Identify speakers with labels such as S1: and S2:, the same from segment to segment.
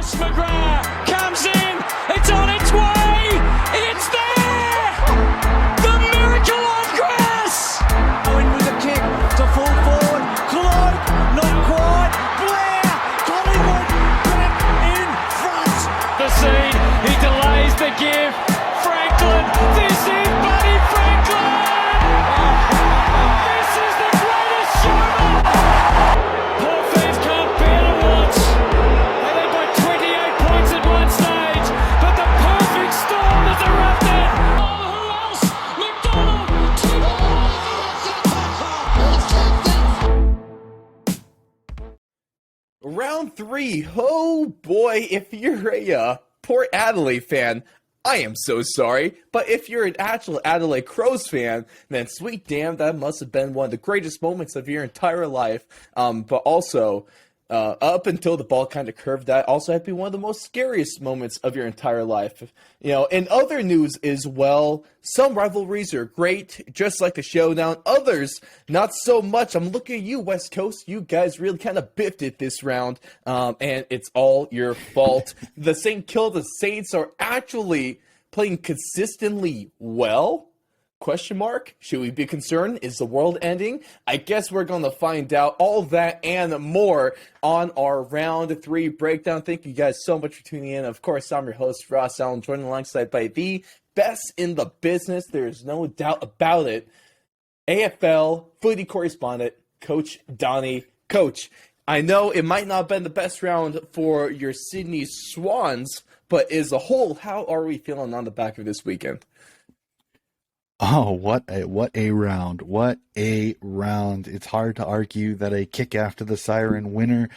S1: McGrath comes in, it's on its way, it's there! The miracle on grass!
S2: Owen with a kick to full forward, Cloak, not quite, Blair, Collingwood back in front.
S1: The seed, he delays the give, Franklin, this is Buddy Franklin! This is the greatest showdown! Poor fans can't bear to watch. They led by 28 points at one stage, but the perfect storm has erupted. Oh, who else? McDonald!
S3: Round 3. Oh boy, if you're a Port Adelaide fan, I am so sorry. But if you're an actual Adelaide Crows fan, then sweet damn, that must have been one of the greatest moments of your entire life. But also, up until the ball kind of curved, that also had to be one of the most scariest moments of your entire life. You know, in other news as well, some rivalries are great, just like the Showdown. Others, not so much. I'm looking at you, West Coast. You guys really kind of biffed it this round, and it's all your fault. The St Kilda Saints are actually playing consistently well. Question mark? Should we be concerned? Is the world ending? I guess we're going to find out all that and more on our round 3 breakdown. Thank you guys so much for tuning in. Of course, I'm your host, Ross Allen, joined alongside by the best in the business. There's no doubt about it. AFL footy correspondent, Coach Donnie. Coach, I know it might not have been the best round for your Sydney Swans, but as a whole, how are we feeling on the back of this weekend?
S4: Oh, what a round. What a round. It's hard to argue that a kick after the siren winner,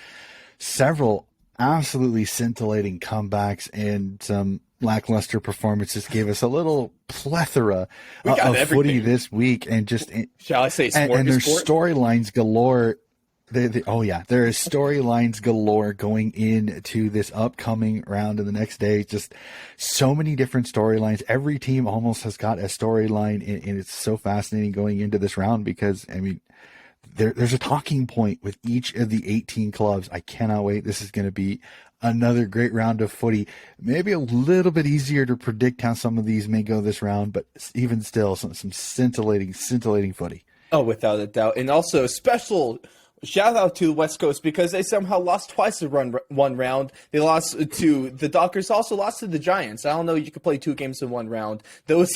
S4: several absolutely scintillating comebacks and some lackluster performances gave us a little plethora of footy this week, and just
S3: shall I say
S4: and there's storylines galore. There is storylines galore going into this upcoming round and the next day. Just so many different storylines. Every team almost has got a storyline, and it's so fascinating going into this round because, I mean, there's a talking point with each of the 18 clubs. I cannot wait. This is going to be another great round of footy. Maybe a little bit easier to predict how some of these may go this round, but even still, some scintillating footy.
S3: Oh, without a doubt. And also, special shout out to the West Coast because they somehow lost twice in one round. They lost to the Dockers, also lost to the Giants. I don't know, you could play 2 games in one round. Those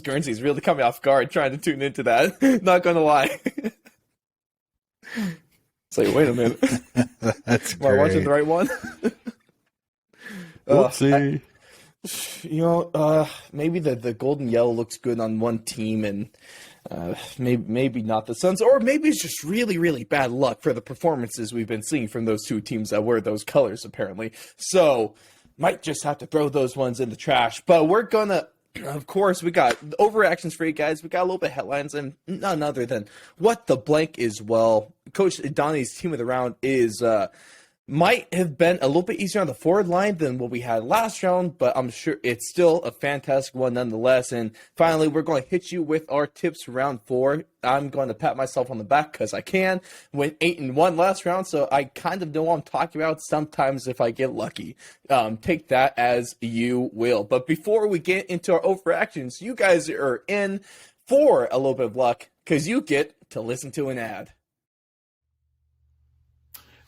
S3: Guernseys really caught me off guard trying to tune into that. Not gonna lie. It's like, wait a minute.
S4: That's
S3: Am I watching the right one?
S4: Whoopsie.
S3: Maybe the golden yellow looks good on one team, and maybe not the Suns, or maybe it's just really, really bad luck for the performances we've been seeing from those 2 teams that wear those colors, apparently. So, might just have to throw those ones in the trash. But we're gonna, of course, we got overreactions for you guys. We got a little bit of headlines, and none other than what the blank is. Well, Coach Donnie's team of the round is might have been a little bit easier on the forward line than what we had last round, but I'm sure it's still a fantastic one nonetheless. And finally, we're going to hit you with our tips for round 4. I'm going to pat myself on the back because I can. Went 8-1 last round, so I kind of know what I'm talking about sometimes if I get lucky. Take that as you will. But before we get into our overreactions, you guys are in for a little bit of luck because you get to listen to an ad.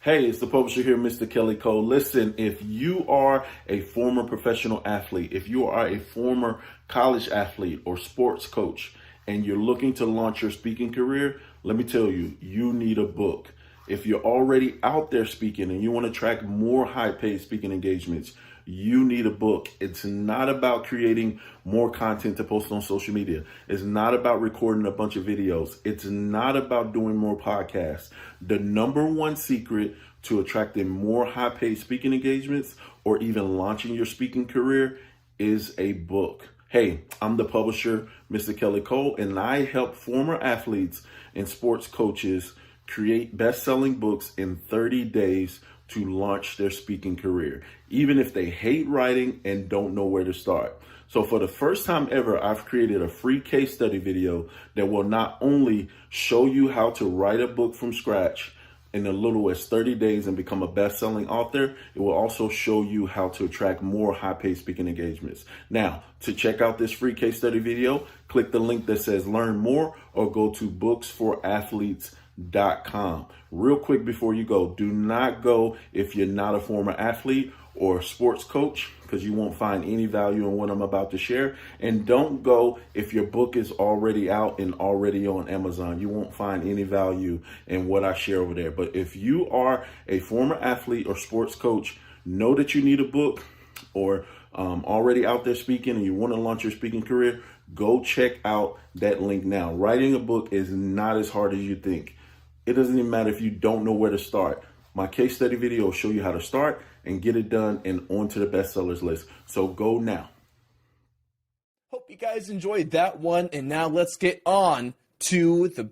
S5: Hey, it's the publisher here, Mr. Kelly Cole. Listen, if you are a former professional athlete, if you are a former college athlete or sports coach, and you're looking to launch your speaking career, let me tell you, you need a book. If you're already out there speaking and you want to track more high-paid speaking engagements, you need a book. It's not about creating more content to post on social media. It's not about recording a bunch of videos. It's not about doing more podcasts. The number one secret to attracting more high-paid speaking engagements or even launching your speaking career is a book. Hey, I'm the publisher, Mr. Kelly Cole, and I help former athletes and sports coaches create best-selling books in 30 days to launch their speaking career, even if they hate writing and don't know where to start. So for the first time ever, I've created a free case study video that will not only show you how to write a book from scratch, in as little as 30 days and become a best-selling author. It will also show you how to attract more high-paid speaking engagements. Now, to check out this free case study video, click the link that says learn more or go to booksforathletes.com. Real quick before you go, do not go if you're not a former athlete or sports coach, because you won't find any value in what I'm about to share. And don't go if your book is already out and already on Amazon. You won't find any value in what I share over there. But if you are a former athlete or sports coach, know that you need a book, or already out there speaking and you want to launch your speaking career, go check out that link now. Writing a book is not as hard as you think. It doesn't even matter if you don't know where to start. My case study video will show you how to start and get it done and onto the bestsellers list. So go now.
S3: Hope you guys enjoyed that one. And now let's get on to the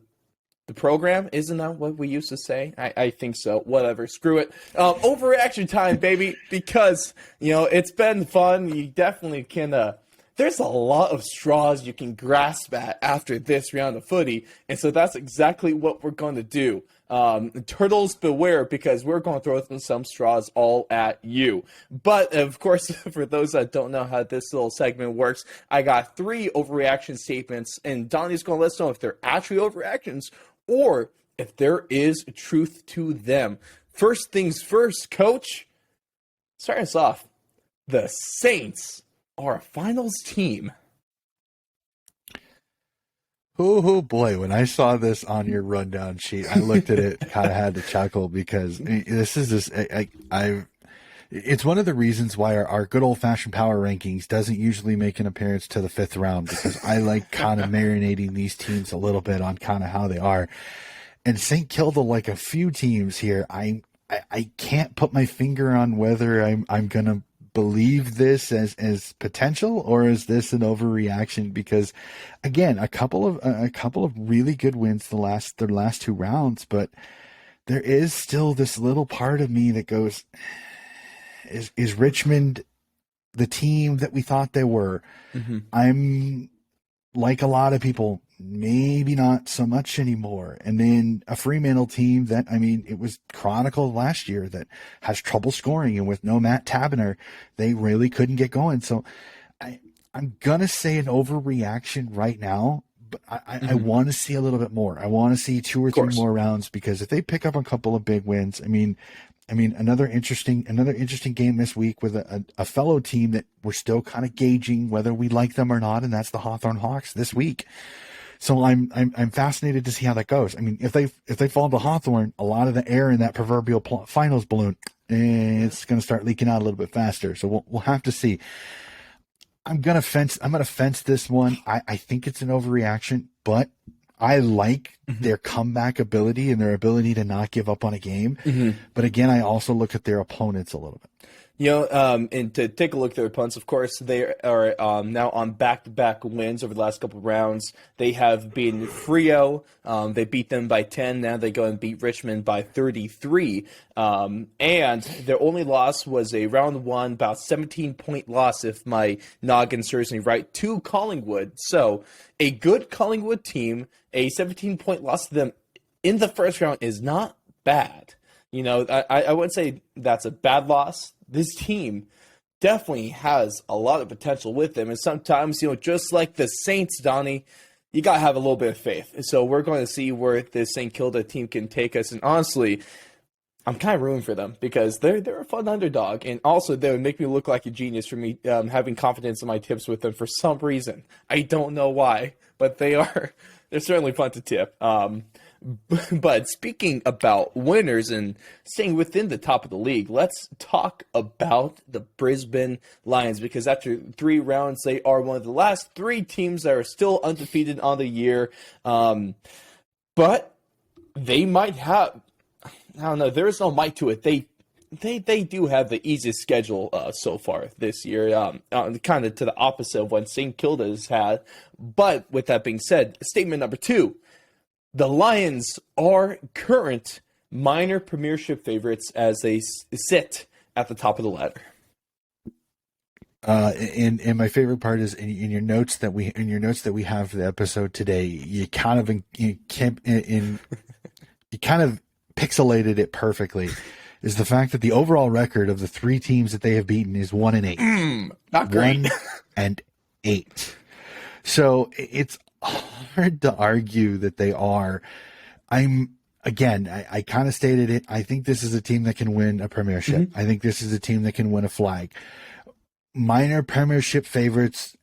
S3: program. Isn't that what we used to say? I think so. Whatever. Screw it. Overreaction time, baby. Because, it's been fun. You definitely can... there's a lot of straws you can grasp at after this round of footy. And so that's exactly what we're going to do. Turtles beware, because we're going to throw some straws all at you. But, of course, for those that don't know how this little segment works, I got 3 overreaction statements, and Donnie's going to let us know if they're actually overreactions or if there is truth to them. First things first, Coach. Starting us off, the Saints are a finals team.
S4: Oh boy, when I saw this on your rundown sheet, I looked at it, kind of had to chuckle, because it's one of the reasons why our good old fashioned power rankings doesn't usually make an appearance to the 5th round, because I like kind of marinating these teams a little bit on kind of how they are. And St Kilda, like a few teams here, I can't put my finger on whether I'm gonna believe this as potential or is this an overreaction, because again, a couple of really good wins their last 2 rounds, but there is still this little part of me that goes, is Richmond the team that we thought they were? Mm-hmm. I'm like a lot of people, maybe not so much anymore. And then a Fremantle team that, it was chronicled last year, that has trouble scoring, and with no Matt Taberner, they really couldn't get going. So I'm going to say an overreaction right now, but I want to see a little bit more. I want to see 2 or 3 more rounds, because if they pick up a couple of big wins, another interesting game this week with a fellow team that we're still kind of gauging whether we like them or not, and that's the Hawthorne Hawks this week. So I'm fascinated to see how that goes. If they fall to Hawthorne, a lot of the air in that proverbial finals balloon, it's going to start leaking out a little bit faster. So we'll have to see. I'm gonna fence this one. I think it's an overreaction, but I like their comeback ability and their ability to not give up on a game. Mm-hmm. But again, I also look at their opponents a little bit.
S3: And to take a look at their opponents, of course, they are now on back-to-back wins over the last couple of rounds. They have beaten Freo. They beat them by 10. Now they go and beat Richmond by 33. And their only loss was a round 1, about 17-point loss, if my noggin serves me right, to Collingwood. So a good Collingwood team, a 17-point loss to them in the first round is not bad. I wouldn't say that's a bad loss. This team definitely has a lot of potential with them. And sometimes, just like the Saints, Donnie, you got to have a little bit of faith. So we're going to see where this St Kilda team can take us. And honestly, I'm kind of rooting for them, because they're a fun underdog. And also, they would make me look like a genius for me having confidence in my tips with them for some reason. I don't know why, but they're certainly fun to tip. But speaking about winners and staying within the top of the league, let's talk about the Brisbane Lions, because after 3 rounds, they are one of the last 3 teams that are still undefeated on the year. But they might have, I don't know, there is no might to it. They do have the easiest schedule so far this year, kind of to the opposite of what St Kilda has had. But with that being said, statement number 2. The Lions are current minor premiership favorites as they sit at the top of the ladder.
S4: And my favorite part is in your notes that we have for the episode today, you kind of pixelated it perfectly, is the fact that the overall record of the 3 teams that they have beaten is 1-8.
S3: Not great.
S4: 1-8. So it's hard to argue that they are. I kind of stated it. I think this is a team that can win a premiership. I think this is a team that can win a flag. Minor premiership favorites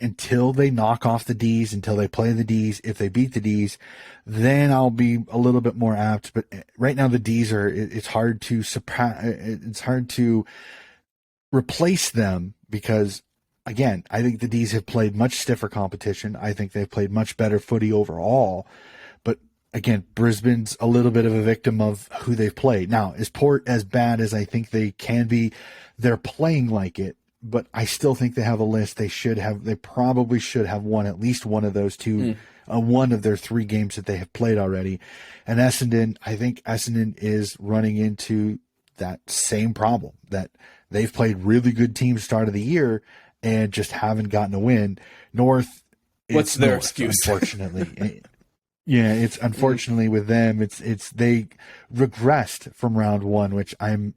S4: until they knock off the Ds, until they play the Ds. If they beat the Ds, then I'll be a little bit more apt. But right now the Ds it's hard to it's hard to replace them because, again, I think the Ds have played much stiffer competition. I think they've played much better footy overall. But again, Brisbane's a little bit of a victim of who they've played. Now, is Port as bad as I think they can be? They're playing like it, but I still think they have a list. They probably should have won at least one of those two, one of their 3 games that they have played already. And Essendon, I think Essendon is running into that same problem, that they've played really good teams start of the year and just haven't gotten a win. North,
S3: what's their excuse?
S4: Unfortunately. Yeah, it's unfortunately with them, it's they regressed from round 1, which I'm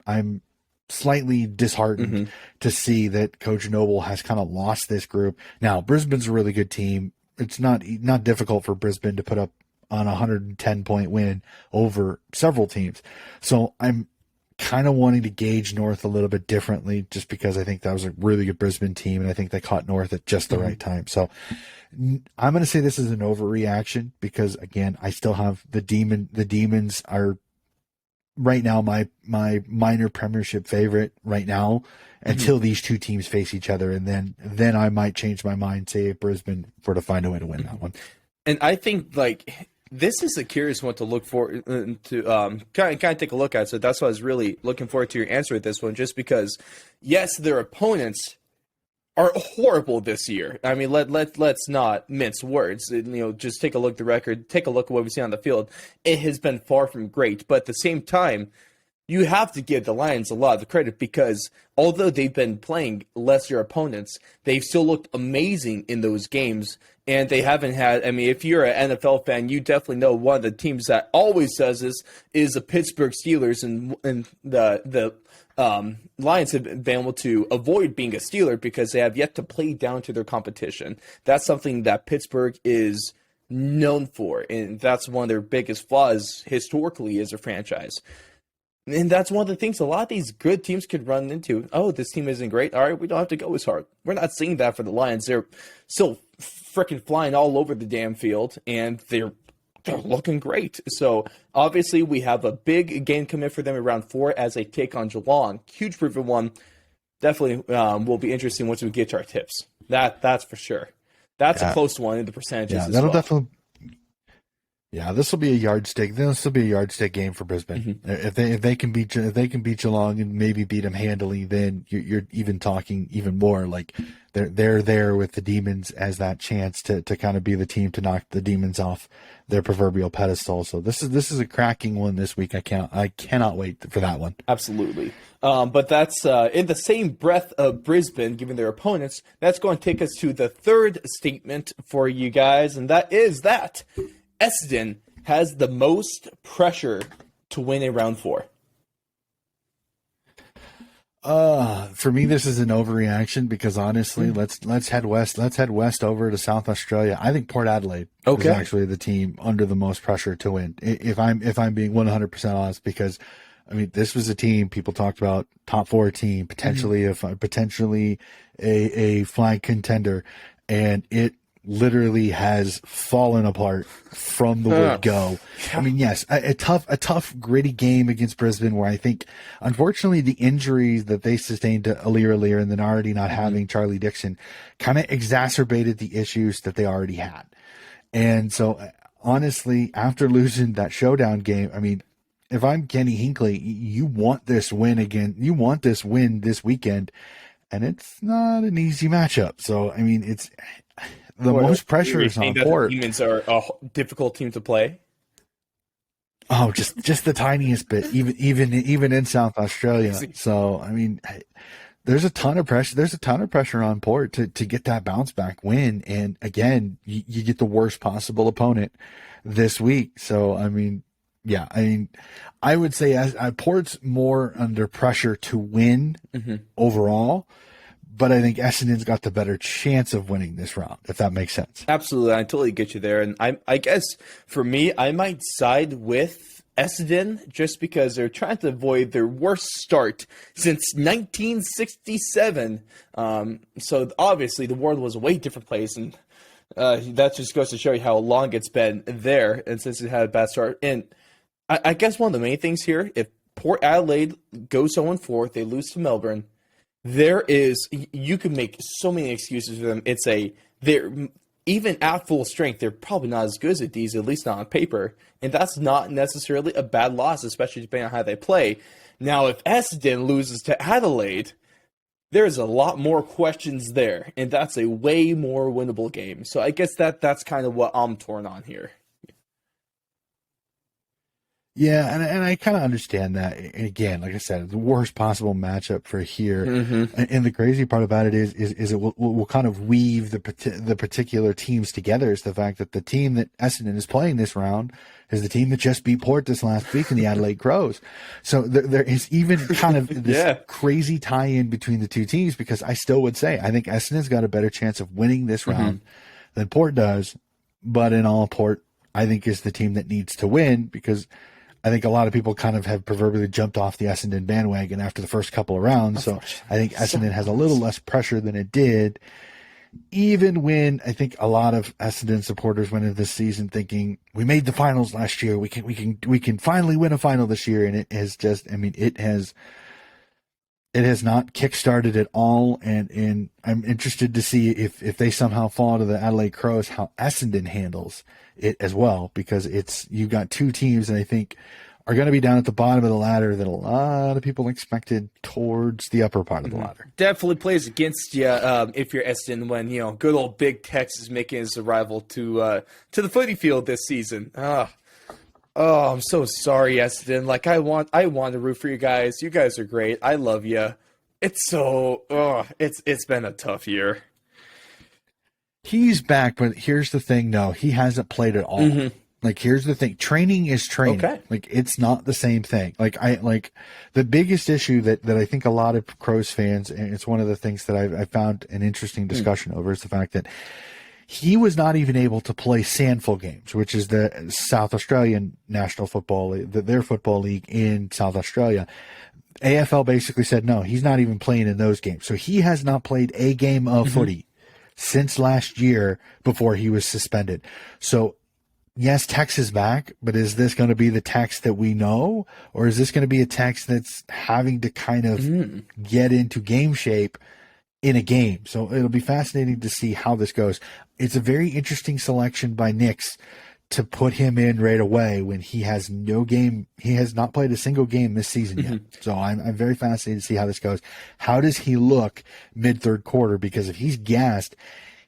S4: slightly disheartened to see that Coach Noble has kind of lost this group. Now, Brisbane's a really good team. It's not difficult for Brisbane to put up on a 110-point win over several teams. So I'm kind of wanting to gauge North a little bit differently, just because I think that was a really good Brisbane team, and I think they caught North at just the right time. So I'm going to say this is an overreaction because, again, I still have the Demons are right now my minor premiership favorite right now until these 2 teams face each other, and then I might change my mind, say if Brisbane were to find a way to win that one.
S3: And I think this is a curious one to look for to kind of take a look at. So that's why I was really looking forward to your answer with this one, just because yes, their opponents are horrible this year. I mean, let's not mince words. Just take a look at the record, take a look at what we see on the field. It has been far from great, but at the same time, you have to give the Lions a lot of the credit because although they've been playing lesser opponents, they've still looked amazing in those games, and they haven't had. I mean, if you're an NFL fan, you definitely know one of the teams that always does this is the Pittsburgh Steelers, and the Lions have been able to avoid being a Steeler because they have yet to play down to their competition. That's something that Pittsburgh is known for, and that's one of their biggest flaws historically as a franchise. And that's one of the things a lot of these good teams could run into. Oh, this team isn't great. All right, we don't have to go as hard. We're not seeing that for the Lions. They're still freaking flying all over the damn field, and they're looking great. So obviously we have a big game coming for them in round 4 as they take on Geelong. Huge proof of one. Definitely will be interesting once we get to our tips. That's for sure. That's a close one in the percentages.
S4: Yeah, that'll definitely. Yeah, this will be a yardstick. This will be a yardstick game for Brisbane. If they can beat Geelong and maybe beat them handily, then you're even talking even more. Like they're there with the Demons as that chance to kind of be the team to knock the Demons off their proverbial pedestal. So this is a cracking one this week. I cannot wait for that one.
S3: Absolutely. But that's in the same breath of Brisbane, given their opponents. That's going to take us to the third statement for you guys, and that is that Essendon has the most pressure to win a round 4.
S4: For me, this is an overreaction because honestly, let's head west. Let's head west over to South Australia. I think Port Adelaide is actually the team under the most pressure to win. If I'm being 100% honest, because I mean, this was a team people talked about, top 4 team, potentially a flag contender, and it literally has fallen apart from the word go. I mean, yes, a tough, gritty game against Brisbane where I think, unfortunately, the injuries that they sustained to Alir and then already not having Charlie Dixon kind of exacerbated the issues that they already had. And so, honestly, after losing that showdown game, I mean, if I'm Kenny Hinkley, you want this win again. You want this win this weekend, and it's not an easy matchup. So, I mean, it's the most pressure is on Port.
S3: The Demons are a difficult team to play.
S4: Oh, just the tiniest bit, even in South Australia. So, I mean, there's a ton of pressure. There's a ton of pressure on Port to get that bounce back win. And again, you get the worst possible opponent this week. So, I mean, Yeah, I mean, I would say as Port's more under pressure to win overall, but I think Essendon's got the better chance of winning this round, if that makes sense.
S3: Absolutely, I totally get you there. And I guess for me, I might side with Essendon just because they're trying to avoid their worst start since 1967. So obviously the world was a way different place, and that just goes to show you how long it's been there, and since it had a bad start. And I guess one of the main things here, if Port Adelaide goes 0-4, they lose to Melbourne, you can make so many excuses for them. They're even at full strength, they're probably not as good as these, at least not on paper. And that's not necessarily a bad loss, especially depending on how they play. Now, if Essendon loses to Adelaide, there's a lot more questions there, and that's a way more winnable game. So I guess that's kind of what I'm torn on here.
S4: Yeah, and I kind of understand that. Again, like I said, the worst possible matchup for here. And the crazy part about it is it will kind of weave the particular teams together. Is the fact that the team that Essendon is playing this round is the team that just beat Port this last week in the Adelaide Crows. So there is even kind of this crazy tie-in between the two teams, because I still would say I think Essendon's got a better chance of winning this round than Port does. But in all, Port, I think, is the team that needs to win, because I think a lot of people kind of have proverbially jumped off the Essendon bandwagon after the first couple of rounds. So I think Essendon has a little less pressure than it did, even when I think a lot of Essendon supporters went into this season thinking, we made the finals last year, we can finally win a final this year. And it has just, I mean, it has not kickstarted at all. And I'm interested to see if they somehow fall to the Adelaide Crows, how Essendon handles it as well, because you've got two teams that I think are going to be down at the bottom of the ladder that a lot of people expected towards the upper part of the ladder.
S3: Definitely plays against you if you're Essendon when, good old Big Tex is making his arrival to the footy field this season. Oh, I'm so sorry, Essendon. Like, I want to root for you guys. You guys are great. I love you. It's been a tough year.
S4: He's back, but here's the thing. No, he hasn't played at all. Like, here's the thing. Training is training.
S3: Okay.
S4: Like, it's not the same thing. Like, the biggest issue that I think a lot of Crows fans, and it's one of the things that I found an interesting discussion over, is the fact that he was not even able to play SANFL games, which is the South Australian National Football League, their football league in South Australia. AFL basically said, no, he's not even playing in those games. So he has not played a game of footy since last year before he was suspended. So, yes, Tex is back, but is this going to be the Tex that we know? Or is this going to be a Tex that's having to kind of get into game shape in a game? So it'll be fascinating to see how this goes. It's a very interesting selection by Nix to put him in right away when he has no game. He has not played a single game this season yet. So I'm very fascinated to see how this goes. How does he look mid-third quarter? Because if he's gassed,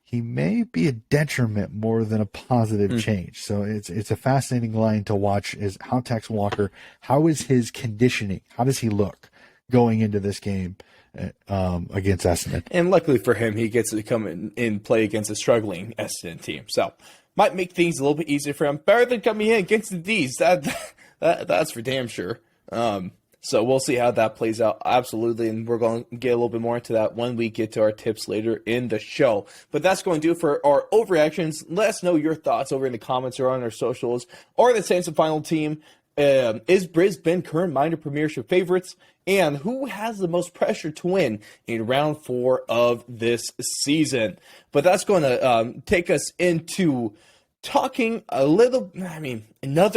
S4: he may be a detriment more than a positive change. So it's a fascinating line to watch, is how Tex Walker, how is his conditioning? How does he look going into this game against Essendon? And
S3: luckily for him, he gets to come in and play against a struggling Essendon team. So might make things a little bit easier for him. Better than coming in against the D's. That's for damn sure. So we'll see how that plays out. Absolutely. And we're going to get a little bit more into that when we get to our tips later in the show. But that's going to do it for our overreactions. Let us know your thoughts over in the comments or on our socials. Or the Saints' final team. Is Brisbane current minor premiership favorites? And who has the most pressure to win in round 4 of this season? But that's going to take us into talking another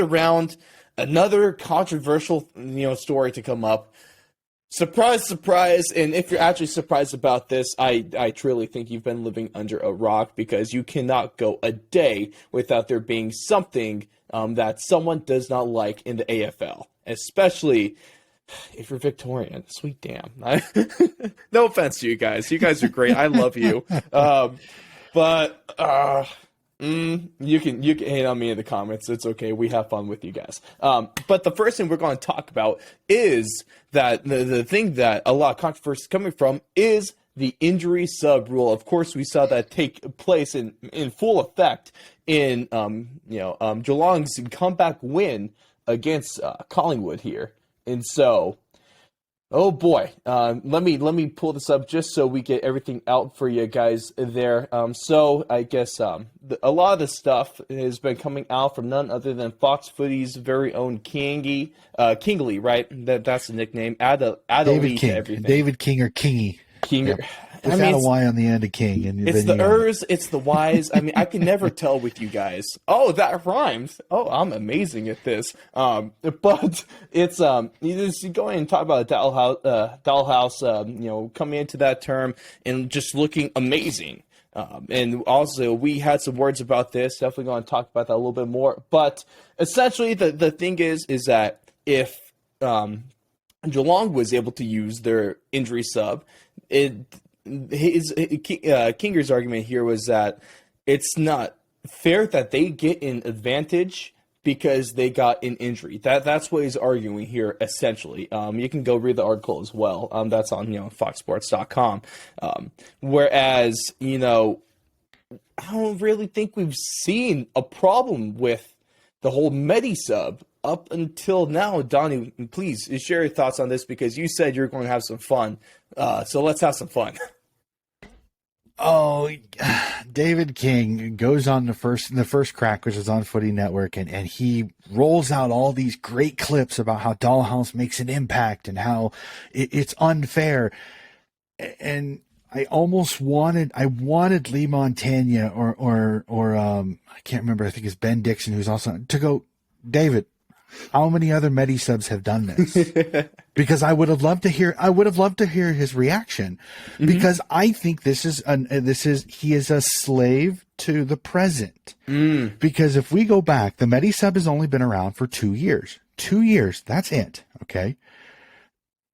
S3: round, another controversial, story to come up. Surprise, surprise. And if you're actually surprised about this, I truly think you've been living under a rock, because you cannot go a day without there being something that someone does not like in the AFL, especially if you're Victorian. Sweet damn. No offense to you guys. You guys are great. I love you. But you can hate on me in the comments. It's okay. We have fun with you guys. But the first thing we're going to talk about is that the thing that a lot of controversy is coming from is the injury sub rule. Of course, we saw that take place in full effect in Geelong's comeback win against Collingwood here. And so, oh boy, let me pull this up just so we get everything out for you guys there. So I guess a lot of the stuff has been coming out from none other than Fox Footy's very own Kingley, right? That's the nickname.
S4: David King.
S3: Everything.
S4: David King or Kingy.
S3: Kinger.
S4: Yep. It's not a Y on the end of King. And
S3: it's the ers, it's the Ys. I mean, I can never tell with you guys. Oh, that rhymes. Oh, I'm amazing at this. But it's you just go in and talk about Dollhouse, coming into that term and just looking amazing. And also, we had some words about this. Definitely going to talk about that a little bit more. But essentially, the thing is that if Geelong was able to use their injury sub, Kinger's argument here was that it's not fair that they get an advantage because they got an injury. That's what he's arguing here, essentially. You can go read the article as well. That's on foxsports.com. Whereas, I don't really think we've seen a problem with the whole Medi-sub up until now. Donnie, please share your thoughts on this because you said you're going to have some fun. So let's have some fun.
S4: Oh, David King goes on the first crack, which is on Footy Network, and he rolls out all these great clips about how Dollhouse makes an impact and how it's unfair. And I wanted Lee Montagna or I can't remember. I think it's Ben Dixon, who's also to go, David, how many other Medi subs have done this? Because I would have loved to hear his reaction, because I think he is a slave to the present. Because if we go back, the Medi sub has only been around for 2 years. 2 years. That's it. Okay.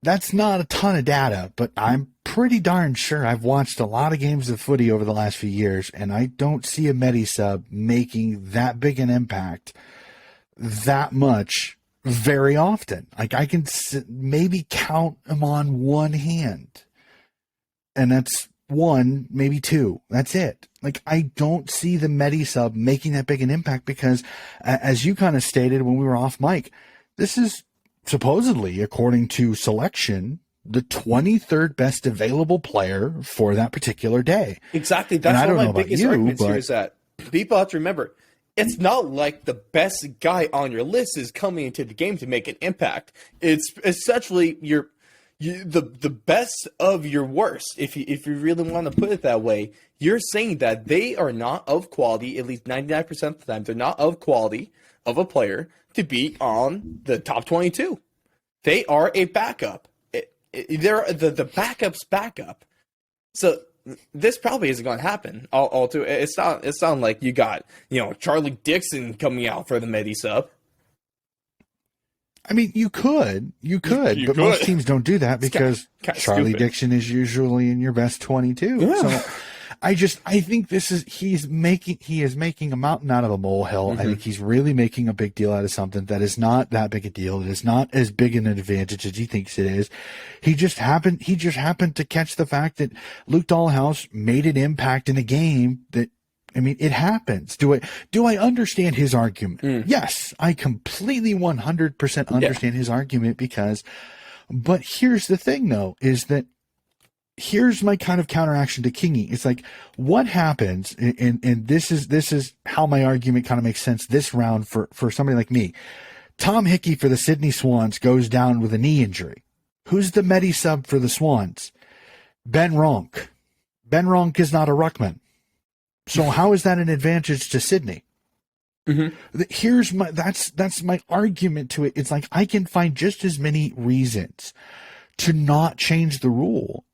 S4: That's not a ton of data, but I'm pretty darn sure I've watched a lot of games of footy over the last few years, and I don't see a Medi sub making that big an impact that much very often. Like, I can maybe count them on one hand, and that's one, maybe two. That's it. Like, I don't see the Medi sub making that big an impact because, as you kind of stated when we were off mic, this is supposedly, according to selection, the 23rd best available player for that particular day.
S3: Exactly. That's one of my biggest arguments here is that people have to remember, it's not like the best guy on your list is coming into the game to make an impact. It's essentially the best of your worst. If you really want to put it that way, you're saying that they are not of quality, at least 99% of the time, they're not of quality of a player to be on the top 22. They are a backup. They're the backup's backup. So this probably isn't going to happen. It's not like you got Charlie Dixon coming out for the Medi sub. I mean, you could, but most teams don't do that because Charlie Dixon is usually in your best 22. Yeah. So I think he is making a mountain out of a molehill. I think he's really making a big deal out of something that is not that big a deal. It is not as big an advantage as he thinks it is. He just happened to catch the fact that Luke Dollhouse made an impact in a game that, I mean, it happens. Do I understand his argument? Yes, I completely 100% understand his argument but here's the thing though, is that here's my kind of counteraction to Kingy. It's like, what happens, and this is how my argument kind of makes sense this round for somebody like me. Tom Hickey for the Sydney Swans goes down with a knee injury. Who's the Medi sub for the Swans? Ben Ronk. Ben Ronk is not a ruckman. So how is that an advantage to Sydney? Here's that's my argument to it. It's like, I can find just as many reasons to not change the rule,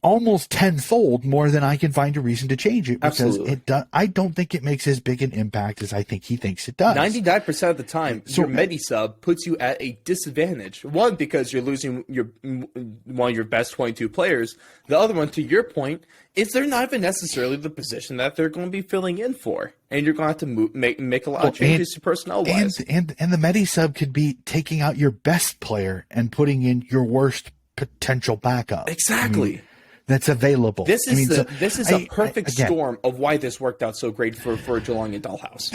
S3: almost tenfold more than I can find a reason to change it, because I don't think it makes as big an impact as I think he thinks it does. 99% of the time, your Medi sub puts you at a disadvantage. One, because you're losing one of your best 22 players. The other one, to your point, is they're not even necessarily the position that they're going to be filling in for, and you're going to have to make a lot of changes to personnel wise. And the Medi sub could be taking out your best player and putting in your worst potential backup. Exactly. That's available. This is a perfect storm of why this worked out so great for Geelong and Dollhouse.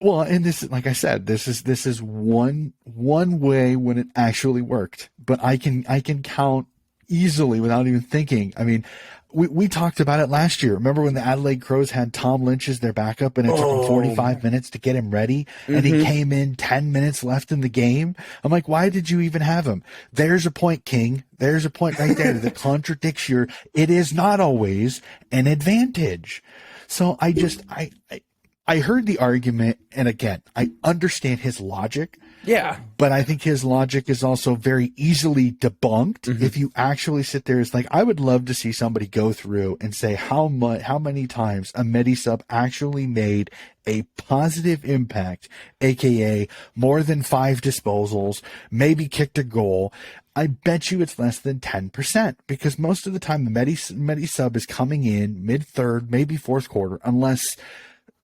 S4: Well, and this, like I said, this is one way when it actually worked. But I can count easily without even thinking. I mean, we talked about it last year. Remember when the Adelaide Crows had Tom Lynch as their backup, and it took him 45 minutes to get him ready, and he came in 10 minutes left in the game? I'm like, why did you even have him? There's a point, King. There's a point right there that contradicts your. It is not always an advantage. So I heard the argument, and again, I understand his logic.
S3: Yeah.
S4: But I think his logic is also very easily debunked if you actually sit there. It's like, I would love to see somebody go through and say how many times a Medi-Sub actually made a positive impact, aka more than 5 disposals, maybe kicked a goal. I bet you it's less than 10%, because most of the time the Medi-Sub is coming in mid-third, maybe fourth quarter, unless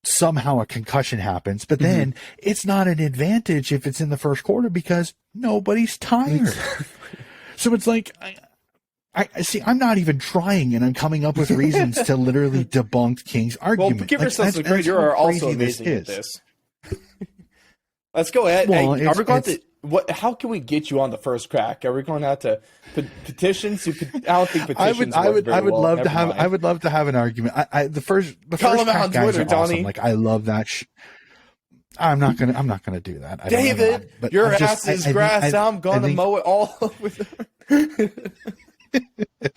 S4: somehow a concussion happens. But then it's not an advantage if it's in the first quarter because nobody's tired. So it's like, I see, I'm not even trying, and I'm coming up with reasons to literally debunk King's argument.
S3: Well, give yourself some credit. You are also amazing at this. Let's go ahead.
S4: Well,
S3: hey, are we going to? How can we get you on the first crack? Are we going out to petitions? I don't think petitions.
S4: I would love to have. I would love to have an argument. The first crack guys are awesome. Like, I love that. I'm not gonna do that.
S3: David, your ass is grass. I'm gonna mow it all over.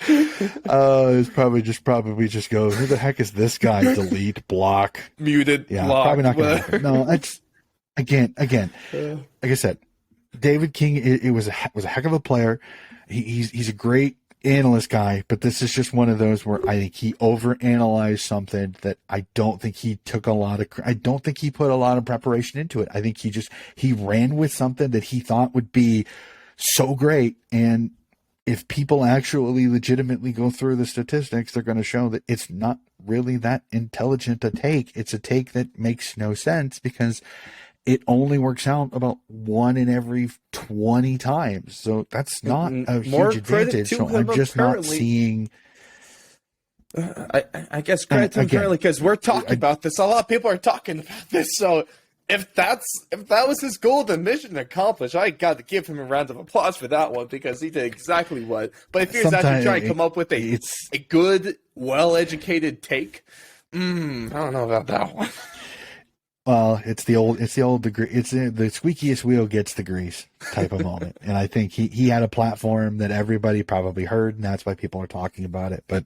S4: It's probably just go, who the heck is this guy? Delete, block,
S3: muted.
S4: Yeah,
S3: block,
S4: probably not gonna happen. No, that's again. Like I said, David King was a heck of a player. He's a great analyst guy, but this is just one of those where I think he overanalyzed something that I don't think he took I don't think he put a lot of preparation into it. I think he ran with something that he thought would be so great, and if people actually legitimately go through the statistics, they're going to show that it's not really that intelligent a take. It's a take that makes no sense because it only works out about 1 in every 20 times. So that's not a huge advantage. So I'm just not seeing.
S3: I guess credit to him currently, because we're talking about this. A lot of people are talking about this. So if that was his goal, the mission accomplished. I got to give him a round of applause for that one, because he did exactly what. But if he was actually trying to come up with a good, well-educated take, I don't know about that one.
S4: Well, it's the old degree. It's the squeakiest wheel gets the grease type of moment. And I think he had a platform that everybody probably heard, and that's why people are talking about it. But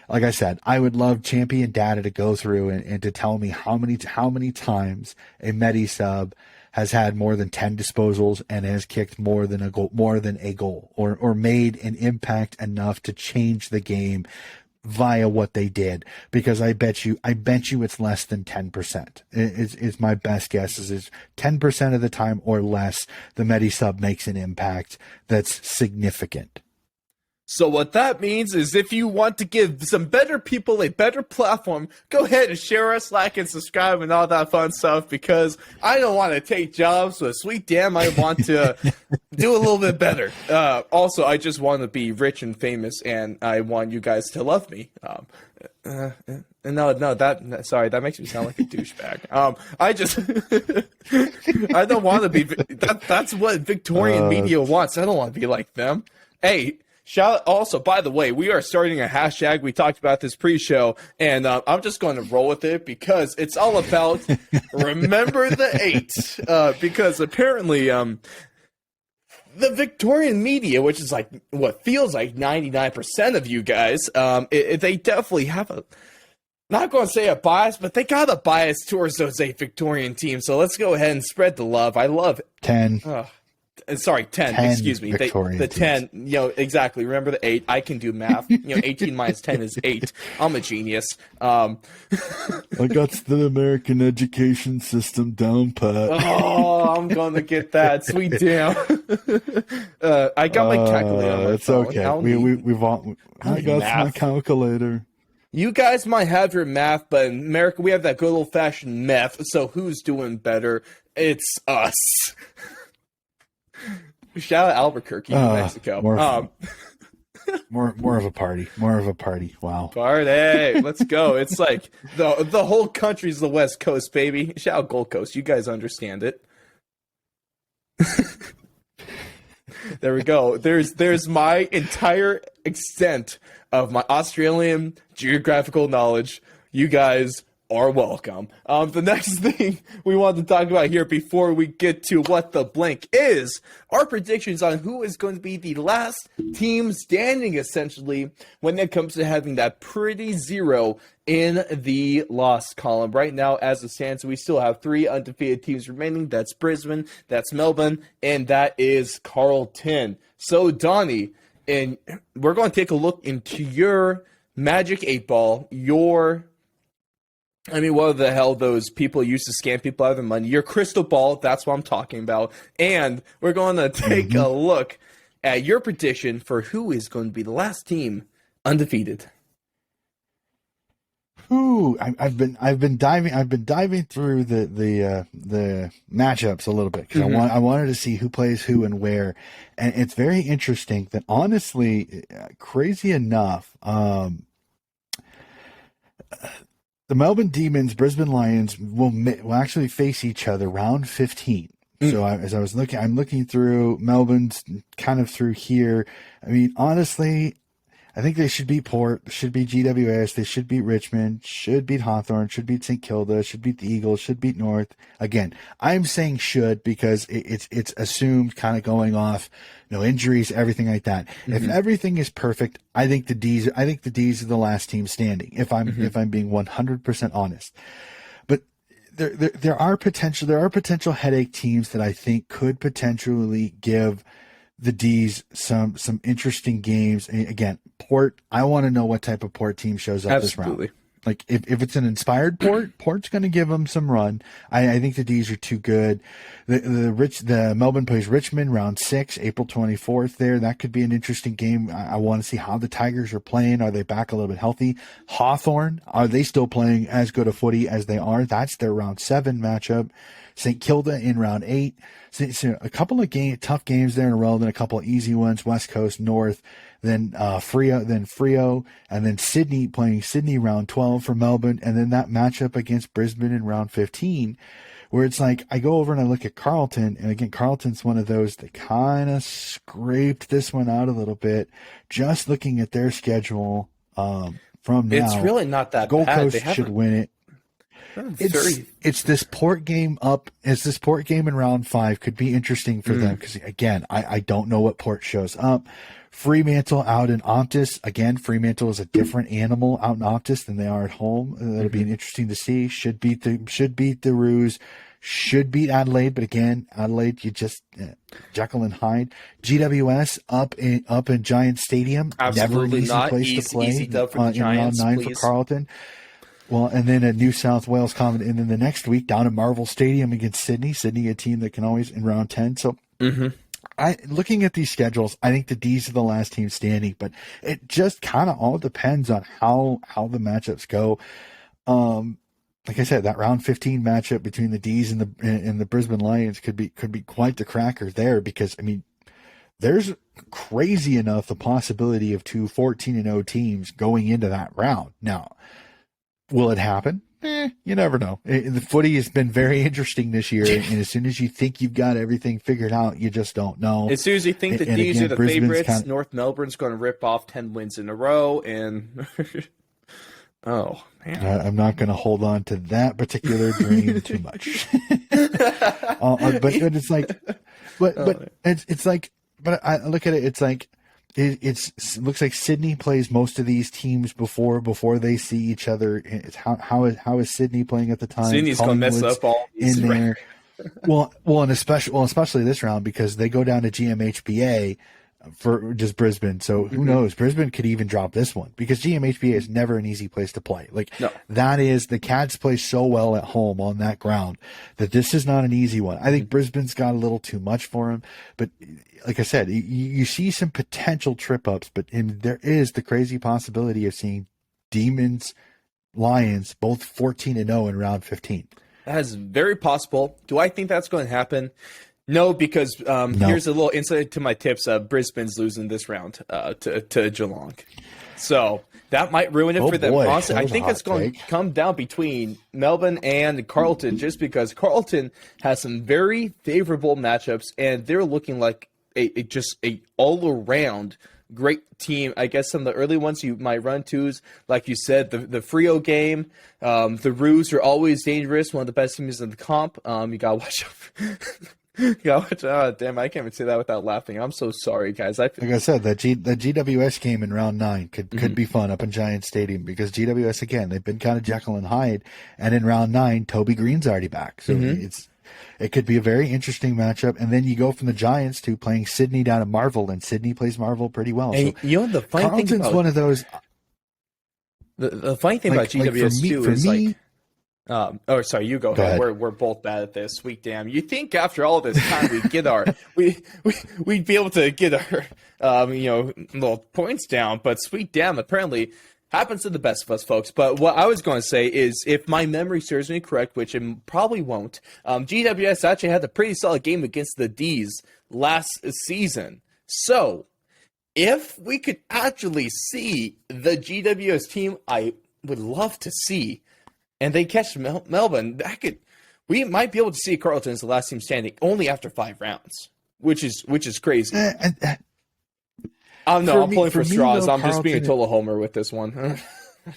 S4: like I said, I would love champion data to go through and to tell me how many times a Medi-Sub has had more than 10 disposals and has kicked more than a goal, or made an impact enough to change the game via what they did, because I bet you it's less than 10%. It's my best guess is 10% of the time or less the Medi-Sub makes an impact that's significant.
S3: So what that means is, if you want to give some better people a better platform, go ahead and share us, like, and subscribe, and all that fun stuff, because I don't want to take jobs, but sweet damn, I want to do a little bit better. Also, I just want to be rich and famous, and I want you guys to love me. Sorry, that makes me sound like a douchebag. I don't want to be, that's what Victorian media wants. I don't want to be like them. Hey, also, by the way, we are starting a hashtag. We talked about this pre-show, and I'm just going to roll with it, because it's all about remember the 8. Because apparently the Victorian media, which is like what feels like 99% of you guys, they definitely have not going to say a bias, but they got a bias towards those 8 Victorian teams. So let's go ahead and spread the love. I love
S4: 10.
S3: 10, excuse me. The 10, exactly. Remember the 8. I can do math. 18 minus 10 is 8. I'm a genius. I
S4: got the American education system down pat.
S3: Oh, I'm going to get that. Sweet damn. I got my calculator on my
S4: it's
S3: phone.
S4: okay. I got my calculator.
S3: You guys might have your math, but in America, we have that good old-fashioned meth. So who's doing better? It's us. Shout out Albuquerque, New Mexico.
S4: More of a party. More of a party. Wow.
S3: Party. Let's go. It's like the whole country's the West Coast, baby. Shout out Gold Coast. You guys understand it. There we go. There's my entire extent of my Australian geographical knowledge. You guys are welcome. The next thing we want to talk about here before we get to what the blank is, our predictions on who is going to be the last team standing, essentially, when it comes to having that pretty zero in the loss column. Right now, as it stands, we still have 3 undefeated teams remaining. That's Brisbane, that's Melbourne, and that is Carlton. So, Donnie, and we're going to take a look into your Magic 8 Ball, what the hell those people used to scam people out of their money. Your crystal ball, that's what I'm talking about. And we're going to take a look at your prediction for who is going to be the last team undefeated.
S4: Ooh, I've been diving through the matchups a little bit because I wanted to see who plays who and where, and it's very interesting that honestly, crazy enough, the Melbourne Demons, Brisbane Lions will actually face each other round 15. So I'm looking through Melbourne's kind of through here. I mean, honestly, I think they should beat Port, should beat GWS, they should beat Richmond, should beat Hawthorne, should beat St Kilda, should beat the Eagles, should beat North. Again, I'm saying should because it's assumed, kind of going off, no injuries, everything like that. If everything is perfect, I think the D's are the last team standing. If I'm being 100% honest. But there are potential headache teams that I think could potentially give the D's some interesting games. And again, Port, I want to know what type of Port team shows up this round. Like if it's an inspired Port's going to give them some run. I think the D's are too good. The Melbourne plays Richmond round 6, April 24th there. That could be an interesting game. I want to see how the Tigers are playing. Are they back a little bit healthy? Hawthorne, are they still playing as good a footy as they are? That's their round 7 matchup. St Kilda in round 8. So a couple of tough games there in a row, then a couple of easy ones, West Coast, North, then Freo, and then Sydney playing Sydney round 12 for Melbourne, and then that matchup against Brisbane in round 15, where it's like I go over and I look at Carlton, and again, Carlton's one of those that kind of scraped this one out a little bit, just looking at their schedule from now.
S3: It's really not that
S4: Gold
S3: bad.
S4: Coast should win it. It's this Port game up. It's this Port game in round 5 could be interesting for them because again, I don't know what Port shows up. Fremantle out in Optus. Again, Fremantle is a different animal out in Optus than they are at home. That'll be interesting to see. Should beat the Roos. Should beat Adelaide, but again, Adelaide, you just Jekyll and Hyde. GWS up in Giant Stadium.
S3: Absolutely
S4: never an easy place to play.
S3: Easy dub for the Giants,
S4: in round 9
S3: please.
S4: for Carlton. Well, and then at New South Wales Common, and then the next week down at Marvel Stadium against Sydney. Sydney, a team that can always in round 10. So, looking at these schedules, I think the D's are the last team standing, but it just kind of all depends on how the matchups go. Like I said, that round 15 matchup between the D's and the Brisbane Lions could be quite the cracker there because I mean, there's crazy enough the possibility of 2 14-0 teams going into that round now. Will it happen? You never know. The footy has been very interesting this year, and as soon as you think you've got everything figured out, you just don't know.
S3: As soon as you think the D's are the favorites, North Melbourne's going to rip off 10 wins in a row, and oh man,
S4: I'm not going to hold on to that particular dream too much. But it's like, it's like, but I look at it, it's like. It looks like Sydney plays most of these teams before they see each other. It's how is Sydney playing at the time?
S3: Sydney's going to mess up all these
S4: in there. And especially this round because they go down to GMHBA for just Brisbane. So who knows? Brisbane could even drop this one because GMHBA is never an easy place to play. That is, the Cats play so well at home on that ground that this is not an easy one. I think Brisbane's got a little too much for him, but like I said, you see some potential trip ups, but there is the crazy possibility of seeing Demons, Lions, both 14-0 in round 15.
S3: That is very possible. Do I think that's going to happen? No, because here's a little insight to my tips. Brisbane's losing this round to Geelong. So that might ruin it for them.
S4: Boy,
S3: Honestly, I think it's going to come down between Melbourne and Carlton, just because Carlton has some very favorable matchups, and they're looking like a all-around great team. I guess some of the early ones you might run to, like you said, the Frio game. The Roos are always dangerous, one of the best teams in the comp. You got to watch out. Oh, damn, I can't even say that without laughing. I'm so sorry, guys.
S4: Like I said, the GWS game in round 9 could be fun up in Giant Stadium, because GWS, again, they've been kind of Jekyll and Hyde, and in round 9, Toby Green's already back. So it could be a very interesting matchup. And then you go from the Giants to playing Sydney down at Marvel, and Sydney plays Marvel pretty well.
S3: And
S4: so
S3: you know, the funny
S4: Carlton's
S3: thing about
S4: one of those.
S3: The funny thing about GWS too is like. Sorry, you go ahead. We're both bad at this. Sweet damn. You think after all this time we'd get we'd be able to get our little points down, but sweet damn, apparently happens to the best of us, folks. But what I was going to say is, if my memory serves me correct, which it probably won't, GWS actually had a pretty solid game against the D's last season. So if we could actually see the GWS team I would love to see, and they catch Melbourne, we might be able to see Carlton as the last team standing only after 5 rounds, which is crazy. I'm pulling for straws. I'm just being a total homer with this one.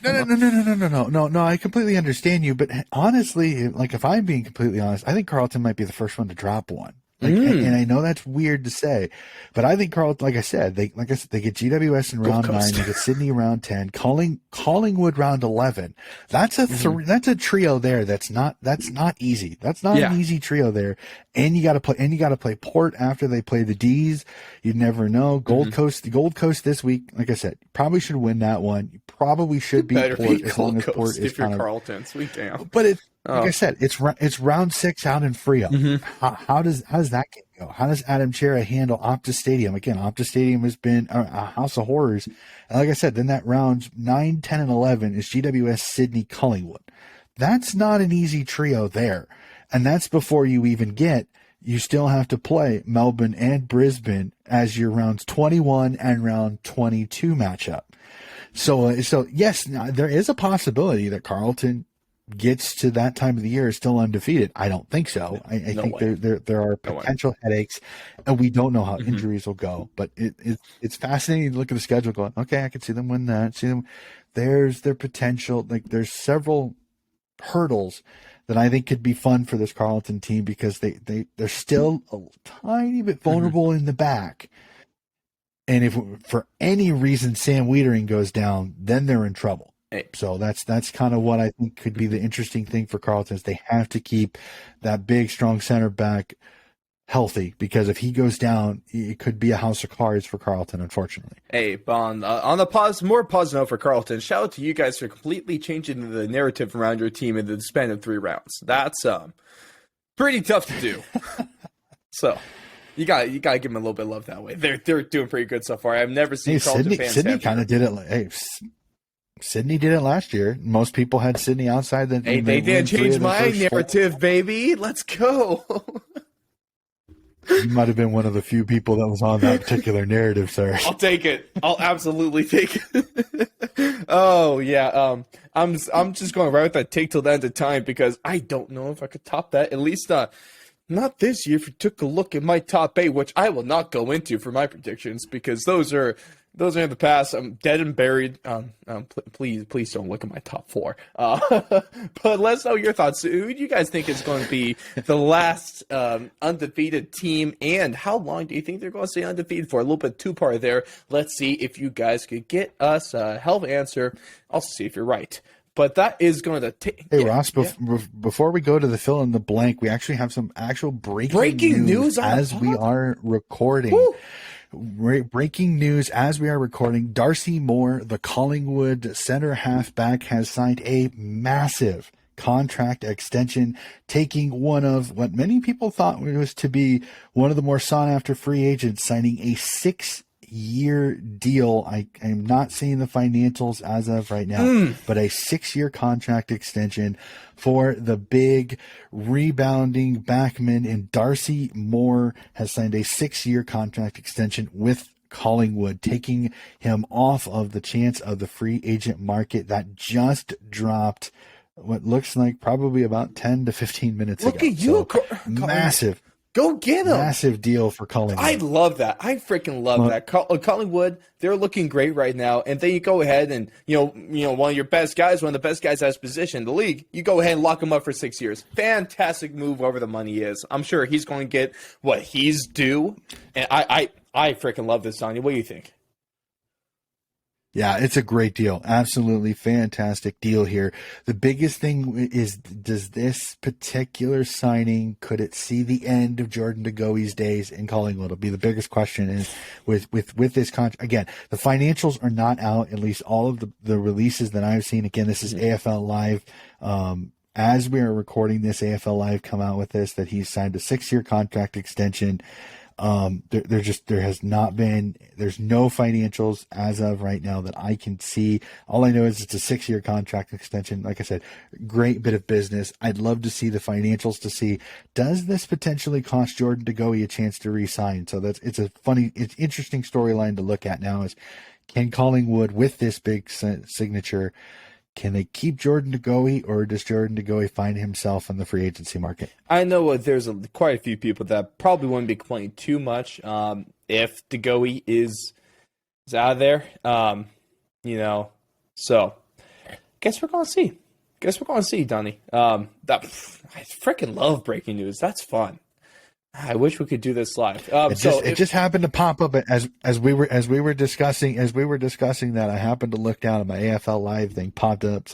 S4: No. I completely understand you, but honestly, like, if I'm being completely honest, I think Carlton might be the first one to drop one. And I know that's weird to say, but I think Carlton, like I said, they get GWS in round 9, they get Sydney round 10, Collingwood round 11. That's a that's a trio there. That's not easy. That's not an easy trio there. And you got to play Port after they play the D's. You never know. Gold Coast this week, like I said, probably should win that one. You probably should beat Port as long as Port is kind of
S3: Carlton. Sweet damn.
S4: But like I said, it's round 6 out in Frio. How does that game go? How does Adam Chera handle Optus Stadium? Again, Optus Stadium has been a house of horrors. And like I said, then that rounds 9, 10, and 11 is GWS, Sydney, Collingwood. That's not an easy trio there. And that's before you still have to play Melbourne and Brisbane as your rounds 21 and round 22 matchup. So yes, there is a possibility that Carlton gets to that time of the year is still undefeated. I don't think so. I think there are potential headaches, and we don't know how injuries will go. But it's fascinating to look at the schedule going, okay, I can see them win that. See them. There's their potential. Like, there's several hurdles that I think could be fun for this Carlton team, because they're still a tiny bit vulnerable in the back. And if for any reason Sam Wiedering goes down, then they're in trouble. So that's kind of what I think could be the interesting thing for Carlton, is they have to keep that big, strong center back healthy, because if he goes down, it could be a house of cards for Carlton, unfortunately.
S3: Hey, Bon, on the more positive note for Carlton, shout out to you guys for completely changing the narrative around your team in the span of 3 rounds. That's pretty tough to do. So you got to give them a little bit of love that way. They're doing pretty good so far. I've never seen Carlton fans.
S4: Sydney kind of did it. Sydney did it last year. Most people had Sydney outside.
S3: They did change my narrative, baby. Let's go.
S4: You might have been one of the few people that was on that particular narrative, sir.
S3: I'll take it. I'll absolutely take it. Oh yeah. I'm just going right with that take till the end of time, because I don't know if I could top that. At least not this year. If you took a look at my top 8, which I will not go into for my predictions, because those are in the past. I'm dead and buried. Please don't look at my top 4. But let's know your thoughts. Who do you guys think is going to be the last undefeated team, and how long do you think they're going to stay undefeated for? A little bit 2-part there. Let's see if you guys could get us a hell of an answer. Also see if you're right. But that is going to take.
S4: Hey, Ross, before we go to the fill in the blank, we actually have some actual breaking news as we are recording. Woo! Breaking news as we are recording. Darcy Moore, the Collingwood center halfback, has signed a massive contract extension, taking one of what many people thought was to be one of the more sought after free agents, signing a 6 6-year deal. I am not seeing the financials as of right now, but a 6-year contract extension for the big rebounding backman. And Darcy Moore has signed a 6-year contract extension with Collingwood, taking him off of the chance of the free agent market that just dropped what looks like probably about 10 to 15 minutes
S3: Look
S4: ago.
S3: at you,
S4: Massive.
S3: Go get him.
S4: Massive deal for Collingwood.
S3: I love that. I freaking love that. Collingwood, they're looking great right now. And then you go ahead and, one of your best guys, one of the best guys as position in the league, you go ahead and lock him up for 6 years. Fantastic move, whatever the money is. I'm sure he's going to get what he's due. And I freaking love this, Sonya. What do you think?
S4: Yeah, it's a great deal. Absolutely fantastic deal here. The biggest thing is, does this particular signing, could it see the end of Jordan DeGoey's days in Collingwood? It'll be the biggest question is with this contract. Again, the financials are not out, at least all of the releases that I've seen. Again, this is AFL Live. As we are recording this, AFL Live come out with this, that he's signed a 6-year contract extension. There's no financials as of right now that I can see. All I know is it's a 6-year contract extension. Like I said, great bit of business. I'd love to see the financials to see, does this potentially cost Jordan DeGoey a chance to re-sign? So it's interesting storyline to look at now is, can Collingwood, with this big signature, can they keep Jordan DeGoey, or does Jordan DeGoey find himself on the free agency market?
S3: I know there's quite a few people that probably wouldn't be complaining too much if DeGoey is out of there. So guess we're going to see, Donnie. I freaking love breaking news. That's fun. I wish we could do this live.
S4: It just happened to pop up as we were discussing that. I happened to look down at my AFL Live thing, popped up,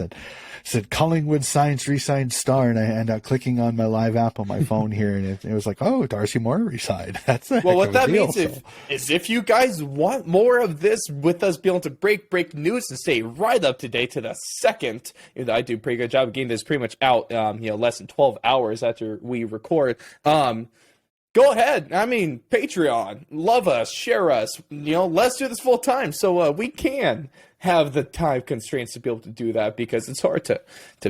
S4: said Collingwood re-signed star, and I ended up clicking on my live app on my phone here, and it was like, oh, Darcy Moore re-signed. That's a
S3: what that
S4: deal,
S3: means is if you guys want more of this with us being able to break news and stay right up to date to the second, I do a pretty good job of getting this pretty much out, less than 12 hours after we record. Go ahead. I mean, Patreon, love us, share us. Let's do this full time so we can have the time constraints to be able to do that, because it's hard to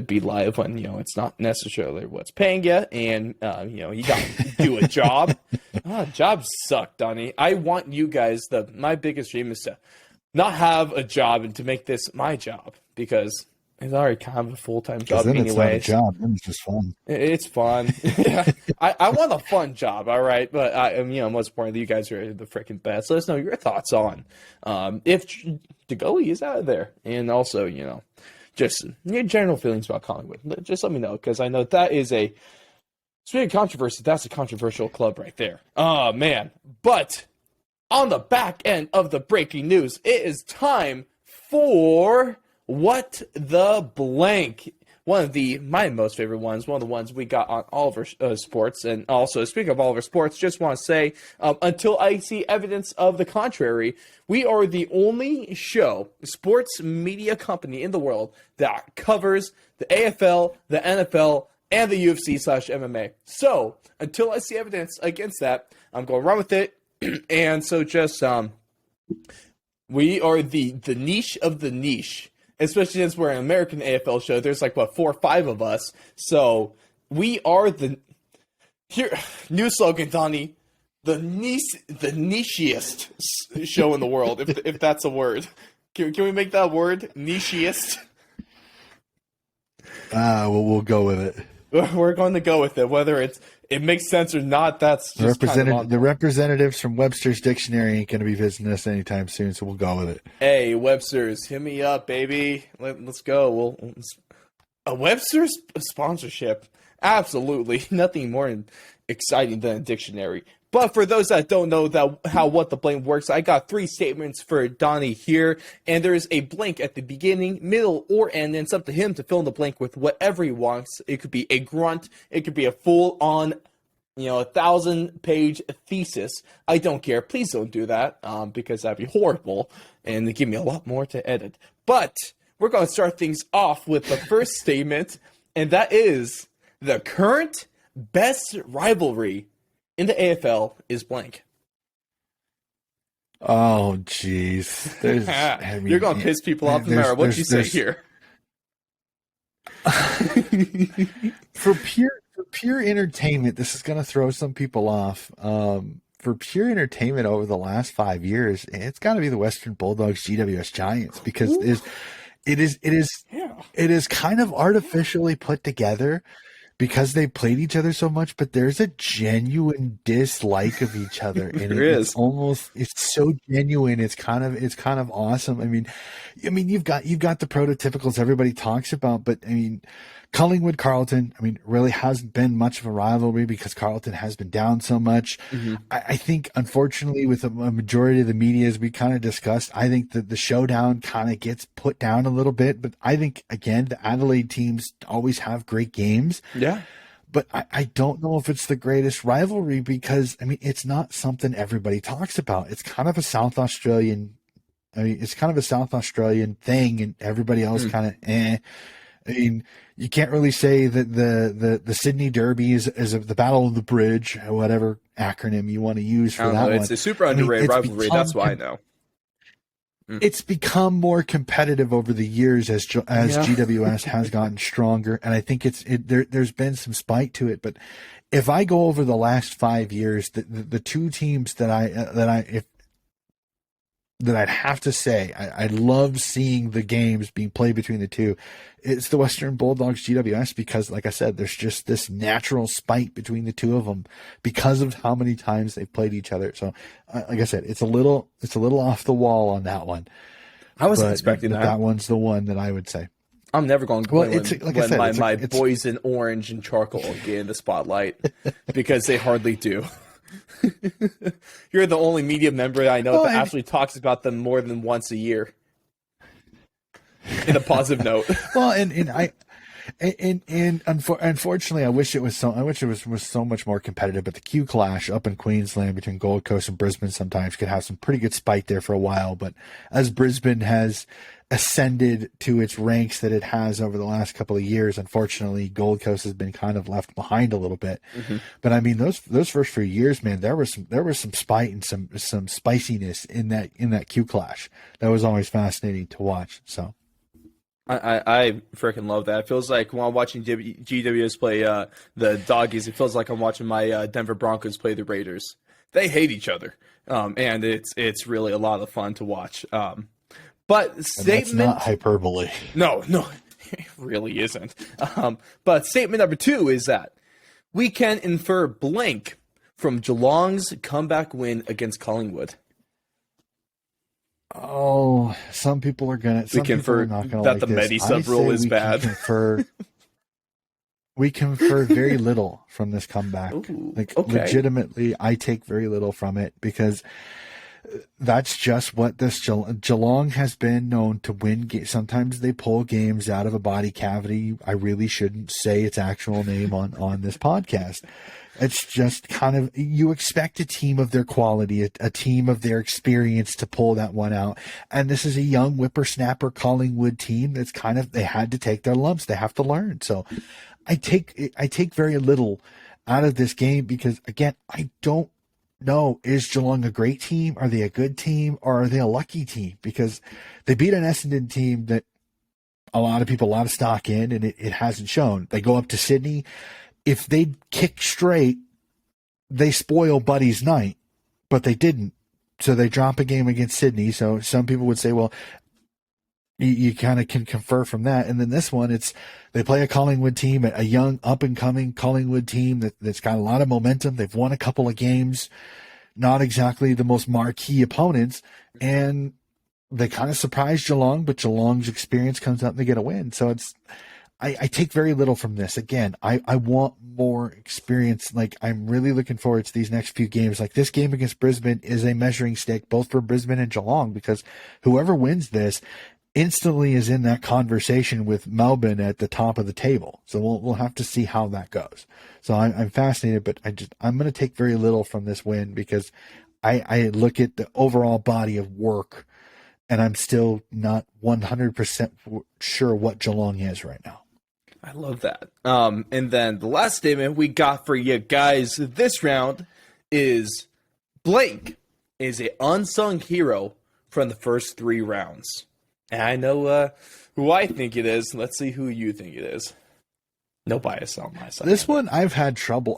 S3: be live when it's not necessarily what's paying you, and you got to do a job. Jobs suck, Donnie. I want you guys. My biggest dream is to not have a job and to make this my job, because it's already kind of a full-time job
S4: then
S3: anyway.
S4: It's not a job. Then it's just fun.
S3: It's fun. Yeah. I want a fun job, all right? But, most importantly, you guys are the freaking best. Let us know your thoughts on if DeGoey is out of there. And also, just your general feelings about Collingwood. Just let me know, because I know that is speaking of controversy, that's a controversial club right there. Oh, man. But on the back end of the breaking news, it is time for What the Blank. One of my most favorite ones, one of the ones we got on all of our sports. And also, speaking of all of our sports, just want to say, until I see evidence of the contrary, we are the only sports media company in the world that covers the AFL, the NFL, and the UFC/MMA. So, until I see evidence against that, I'm going to run with it. And so just, we are the niche of the niche. Especially since we're an American AFL show, there's 4 or 5 of us. So we are new slogan, Donnie, the nichiest show in the world, if that's a word. Can we make that a word? Nichiest?
S4: We'll go with it.
S3: We're going to go with it, whether it makes sense or not. That's just
S4: the representatives from Webster's Dictionary ain't going to be visiting us anytime soon, so we'll go with it.
S3: Hey, Webster's, hit me up, baby. Let's go. A Webster's sponsorship, absolutely nothing more exciting than a dictionary. But for those that don't know how What the Blank works, I got 3 statements for Donnie here, and there's a blank at the beginning, middle, or end, and it's up to him to fill in the blank with whatever he wants. It could be a grunt, it could be a full-on, 1,000-page thesis. I don't care. Please don't do that, because that'd be horrible, and it'd give me a lot more to edit. But we're going to start things off with the first statement, and that is the current best rivalry in the AFL is blank.
S4: Oh, jeez.
S3: You're going to piss people off no matter what you say here.
S4: For pure entertainment, this is going to throw some people off. For pure entertainment over the last 5 years, it's got to be the Western Bulldogs GWS Giants, because it is kind of artificially put together because they played each other so much, but there's a genuine dislike of each other. And it's so genuine. It's kind of awesome. I mean, you've got the prototypicals everybody talks about, but I mean, Collingwood, Carlton, I mean, really hasn't been much of a rivalry because Carlton has been down so much. Mm-hmm. I think, unfortunately, with a majority of the media, as we kind of discussed, I think that the Showdown kind of gets put down a little bit. But I think, again, the Adelaide teams always have great games.
S3: Yeah.
S4: But I don't know if it's the greatest rivalry because, I mean, it's not something everybody talks about. It's kind of a South Australian thing, and everybody else kind of I mean, you can't really say that the Sydney Derby is the Battle of the Bridge, or whatever acronym you want to use for that one.
S3: It's a super underrated rivalry. That's why I know.
S4: It's become more competitive over the years as GWS has gotten stronger, and I think there's been some spite to it. But if I go over the last 5 years, the two teams that I'd have to say I love seeing the games being played between the two. It's the Western Bulldogs GWS because, like I said, there's just this natural spite between the two of them because of how many times they've played each other. So, like I said, it's a little off the wall on that one.
S3: I wasn't expecting that.
S4: That one's the one that I would say.
S3: I'm never going to when my boys in orange and charcoal get in the spotlight because they hardly do. You're the only media member I know that actually talks about them more than once a year. In a positive note.
S4: Well, unfortunately, I wish it was so much more competitive. But the Q Clash up in Queensland between Gold Coast and Brisbane sometimes could have some pretty good spite there for a while. But as Brisbane has ascended to its ranks that it has over the last couple of years, unfortunately, Gold Coast has been kind of left behind a little bit. Mm-hmm. But I mean, those first few years, man, there was some spite and some spiciness in that Q Clash. That was always fascinating to watch. So.
S3: I freaking love that. It feels like when I'm watching GWS play the Doggies, it feels like I'm watching my Denver Broncos play the Raiders. They hate each other, and it's really a lot of fun to watch. But
S4: that's not hyperbole.
S3: No, it really isn't. But statement number 2 is that we can infer blank from Geelong's comeback win against Collingwood.
S4: Oh, some people are gonna. Some people are not gonna
S3: that
S4: like
S3: the Medi sub rule is bad.
S4: We confer very little from this comeback.
S3: Ooh,
S4: legitimately, I take very little from it because that's just what this Geelong has been known to win. Sometimes they pull games out of a body cavity. I really shouldn't say its actual name on this podcast. It's just kind of, you expect a team of their quality, a team of their experience to pull that one out. And this is a young whippersnapper Collingwood team that's they had to take their lumps. They have to learn. So I take very little out of this game because, again, I don't know, is Geelong a great team? Are they a good team? Or are they a lucky team? Because they beat an Essendon team that a lot of stock in, and it hasn't shown. They go up to Sydney. If they kick straight, they spoil Buddy's night, but they didn't. So they drop a game against Sydney. So some people would say, well, you kind of can confer from that. And then this one, they play a Collingwood team, a young up-and-coming Collingwood team that's got a lot of momentum. They've won a couple of games, not exactly the most marquee opponents, and they kind of surprised Geelong, but Geelong's experience comes out and they get a win. So I take very little from this. Again, I want more experience. Like, I'm really looking forward to these next few games. Like, this game against Brisbane is a measuring stick, both for Brisbane and Geelong, because whoever wins this instantly is in that conversation with Melbourne at the top of the table. So we'll have to see how that goes. So I'm fascinated, but I'm going to take very little from this win because I look at the overall body of work, and I'm still not 100% sure what Geelong is right now.
S3: I love that. And then the last statement we got for you guys this round is blank is an unsung hero from the first 3 rounds. And I know who I think it is. Let's see who you think it is. No bias on my side.
S4: This one I've had trouble.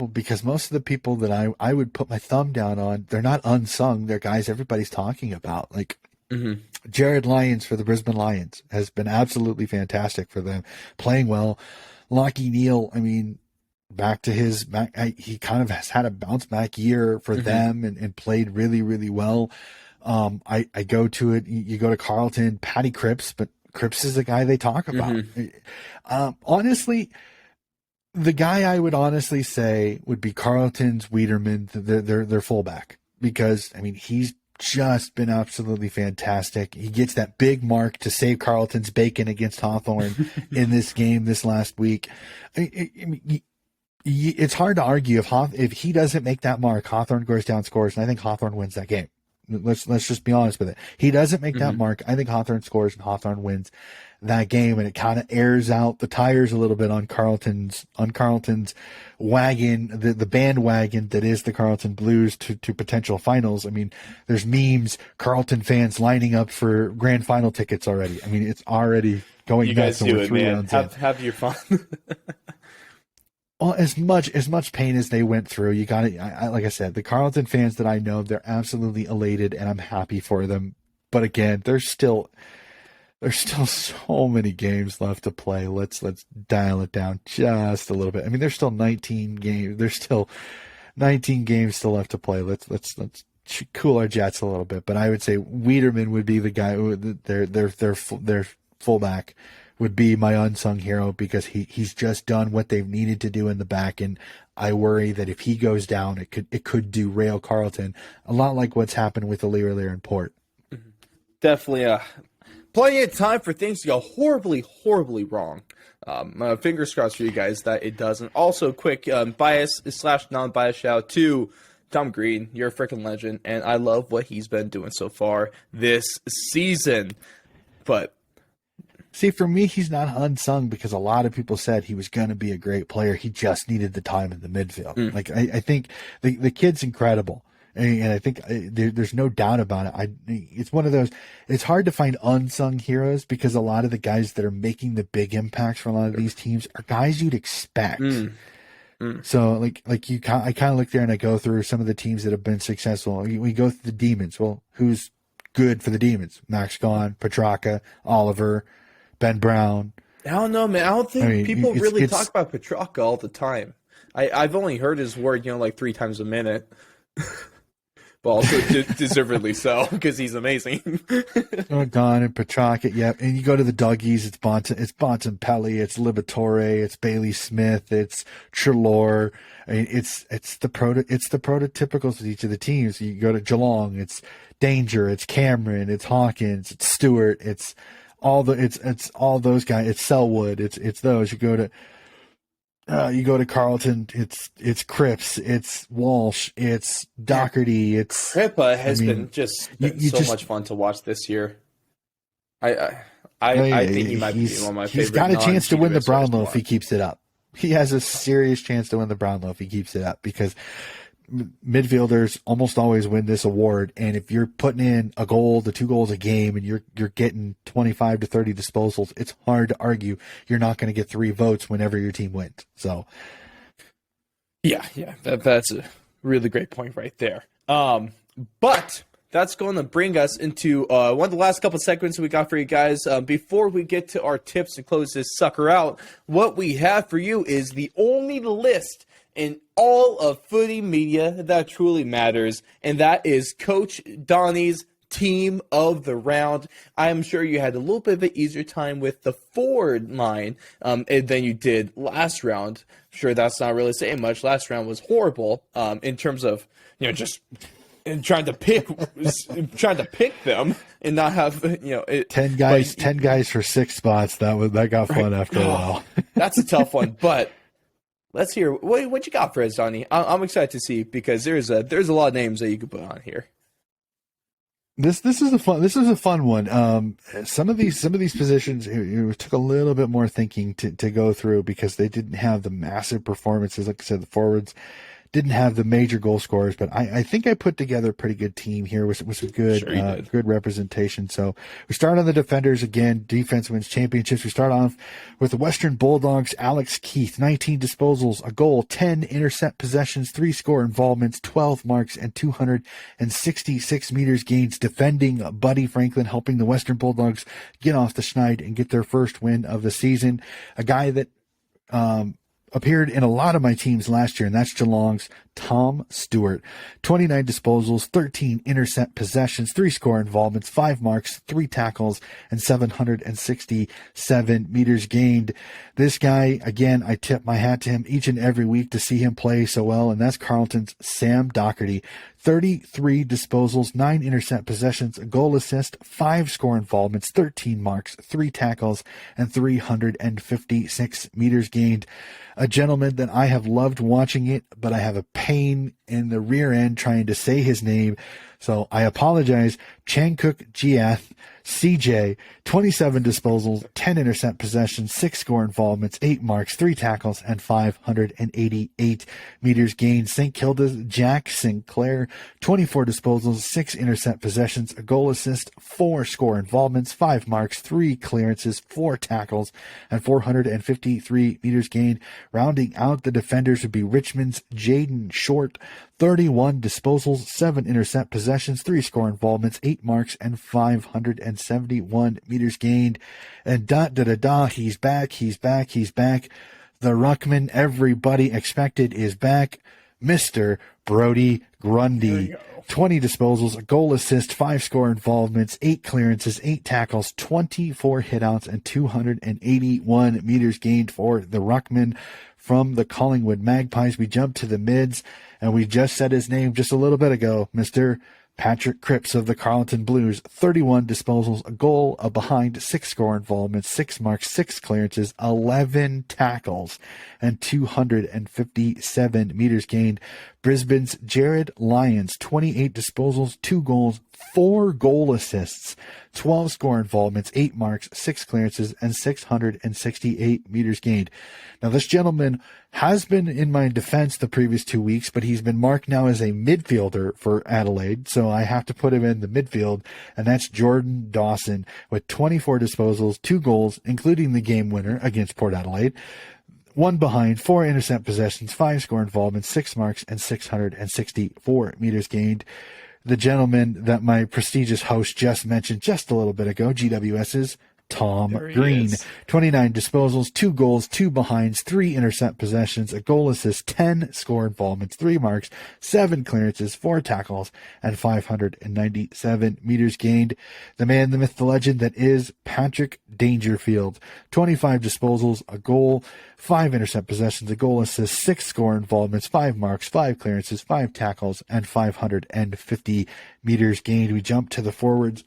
S4: Because most of the people that I would put my thumb down on, they're not unsung. They're guys everybody's talking about. Like Jared Lyons for the Brisbane Lions has been absolutely fantastic for them, playing well. Lockie Neal, I mean, he kind of has had a bounce back year for them and played really, really well. I go to it. You go to Carlton, Paddy Cripps, but Cripps is the guy they talk about. Honestly, the guy I would honestly say would be Carlton's Wiedemann, their fullback, because I mean he's just been absolutely fantastic. He gets that big mark to save Carlton's bacon against Hawthorne in this game this last week. It's hard to argue if he doesn't make that mark, Hawthorne goes down, scores, and I think Hawthorne wins that game. Let's just be honest with it. He doesn't make that mark. I think Hawthorne scores and Hawthorne wins that game, and it kind of airs out the tires a little bit on Carlton's wagon, the bandwagon that is the Carlton Blues to potential finals. I mean, there's memes, Carlton fans lining up for grand final tickets already. I mean, it's already going.
S3: You guys do it, man. Have your fun.
S4: Well, as much pain as they went through, you got it. Like I said, the Carlton fans that I know, they're absolutely elated, and I'm happy for them. But again, there's still so many games left to play. Let's dial it down just a little bit. I mean, there's still 19 games. There's still 19 games still left to play. Let's cool our jets a little bit. But I would say Wiedemann would be the guy. Their fullback would be my unsung hero, because he's just done what they've needed to do in the back, and I worry that if he goes down, it could derail Carlton, a lot like what's happened with Lear and Port.
S3: Definitely plenty of time for things to go horribly, horribly wrong. Fingers crossed for you guys that it doesn't. Also, quick bias/non-bias shout out to Tom Green. You're a freaking legend, and I love what he's been doing so far this season. But
S4: see, for me, he's not unsung because a lot of people said he was going to be a great player. He just needed the time in the midfield. Like I think the kid's incredible, and I think there's no doubt about it. It's one of those. It's hard to find unsung heroes because a lot of the guys that are making the big impacts for a lot of these teams are guys you'd expect. So I kind of look there and I go through some of the teams that have been successful. We go through the Demons. Well, who's good for the Demons? Max Gawn, Petrarca, Oliver, Ben Brown.
S3: I don't know, man. I don't think people really talk about Petrarca all the time. I've only heard his word, like 3 times a minute. But also deservedly so, because he's amazing.
S4: Gawn and Petrarca, yep. And you go to the Duggies, it's Bontempelli, it's Liberatore, it's Bailey Smith, it's Treloar. I mean, it's the prototypicals of each of the teams. You go to Geelong, it's Danger, it's Cameron, it's Hawkins, it's Stewart, it's all those guys. It's Selwood. It's those. You go to Carlton. It's Cripps. It's Walsh. It's Dougherty. It's
S3: Crippa has been so much fun to watch this year. I think he might be one of my favorite.
S4: He's got a chance to win the Brownlow if he keeps it up. He has a serious chance to win the Brownlow if he keeps it up, because midfielders almost always win this award, and if you're putting in a goal to 2 goals a game and you're getting 25 to 30 disposals, it's hard to argue you're not going to get 3 votes whenever your team wins. So
S3: yeah, that's a really great point right there. But that's going to bring us into one of the last couple of segments we got for you guys. Before we get to our tips and close this sucker out, what we have for you is the only list in all of footy media that truly matters, and that is Coach Donnie's Team of the Round. I'm sure you had a little bit of an easier time with the forward line than you did last round. I'm sure that's not really saying much. Last round was horrible in terms of just trying to pick them and not have
S4: 10 guys for 6 spots. That got fun after a while.
S3: That's a tough one, but. Let's hear what you got for us, Donnie. I'm excited to see, because there's a lot of names that you could put on here.
S4: This is a fun one. Some of these positions it took a little bit more thinking to go through, because they didn't have the massive performances. Like I said, the forwards didn't have the major goal scorers, but I think I put together a pretty good team here with some good good representation. So we start on the defenders again. Defense wins championships. We start off with the Western Bulldogs. Alex Keith, 19 disposals, a goal, 10 intercept possessions, 3 score involvements, 12 marks, and 266 meters gains, defending Buddy Franklin, helping the Western Bulldogs get off the schneid and get their first win of the season. A guy that appeared in a lot of my teams last year, and that's Geelong's Tom Stewart. 29 disposals, 13 intercept possessions, 3 score involvements, 5 marks, 3 tackles, and 767 meters gained. This guy, again, I tip my hat to him each and every week to see him play so well, and that's Carlton's Sam Dougherty. 33 disposals, 9 intercept possessions, a goal assist, 5 score involvements, 13 marks, 3 tackles, and 356 meters gained. A gentleman that I have loved watching it, but I have a pain in the rear end trying to say his name, so I apologize. Changkuk Giath, CJ, 27 disposals, 10 intercept possessions, 6 score involvements, 8 marks, 3 tackles, and 588 meters gained. St Kilda's Jack Sinclair, 24 disposals, 6 intercept possessions, a goal assist, 4 score involvements, 5 marks, 3 clearances, 4 tackles, and 453 meters gained. Rounding out the defenders would be Richmond's Jaden Short, 31 disposals, 7 intercept possessions, 3 score involvements, 8 marks, and 571 meters gained. And he's back. The ruckman everybody expected is back, Mr. Brody Grundy. 20 disposals, a goal assist, 5 score involvements, 8 clearances, 8 tackles, 24 hitouts, and 281 meters gained for the ruckman from the Collingwood Magpies. We jump to the mids, and we just said his name just a little bit ago, Mr. Patrick Cripps of the Carlton Blues. 31 disposals, a goal, a behind, 6 score involvements, 6 marks, 6 clearances, 11 tackles, and 257 meters gained. Brisbane's Jared Lyons, 28 disposals, 2 goals, 4 goal assists, 12 score involvements, 8 marks, 6 clearances, and 668 meters gained. Now, this gentleman has been in my defense the previous 2 weeks, but he's been marked now as a midfielder for Adelaide, so I have to put him in the midfield, and that's Jordan Dawson with 24 disposals, 2 goals, including the game winner against Port Adelaide, 1 behind, 4 intercept possessions, 5 score involvements, 6 marks, and 664 meters gained. The gentleman that my prestigious host just mentioned just a little bit ago, GWS's Tom Green. 29 disposals, 2 goals, 2 behinds, 3 intercept possessions, a goal assist, 10 score involvements, 3 marks, 7 clearances, 4 tackles, and 597 meters gained. The man, the myth, the legend that is Patrick Dangerfield. 25 disposals, a goal, 5 intercept possessions, a goal assist, 6 score involvements, 5 marks, 5 clearances, 5 tackles, and 550 meters gained. We jump to the forwards.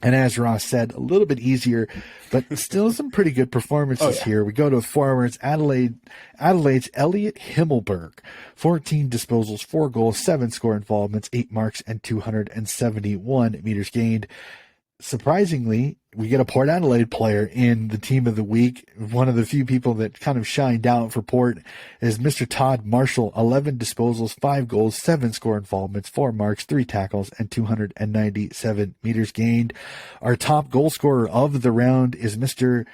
S4: And as Ross said, a little bit easier, but still some pretty good performances here. We go to forwards. Adelaide's Elliot Himmelberg, 14 disposals, 4 goals, 7 score involvements, 8 marks, and 271 meters gained. Surprisingly, we get a Port Adelaide player in the team of the week. One of the few people that kind of shined out for Port is Mr. Todd Marshall, 11 disposals, 5 goals, 7 score involvements, 4 marks, 3 tackles, and 297 meters gained. Our top goal scorer of the round is Mr.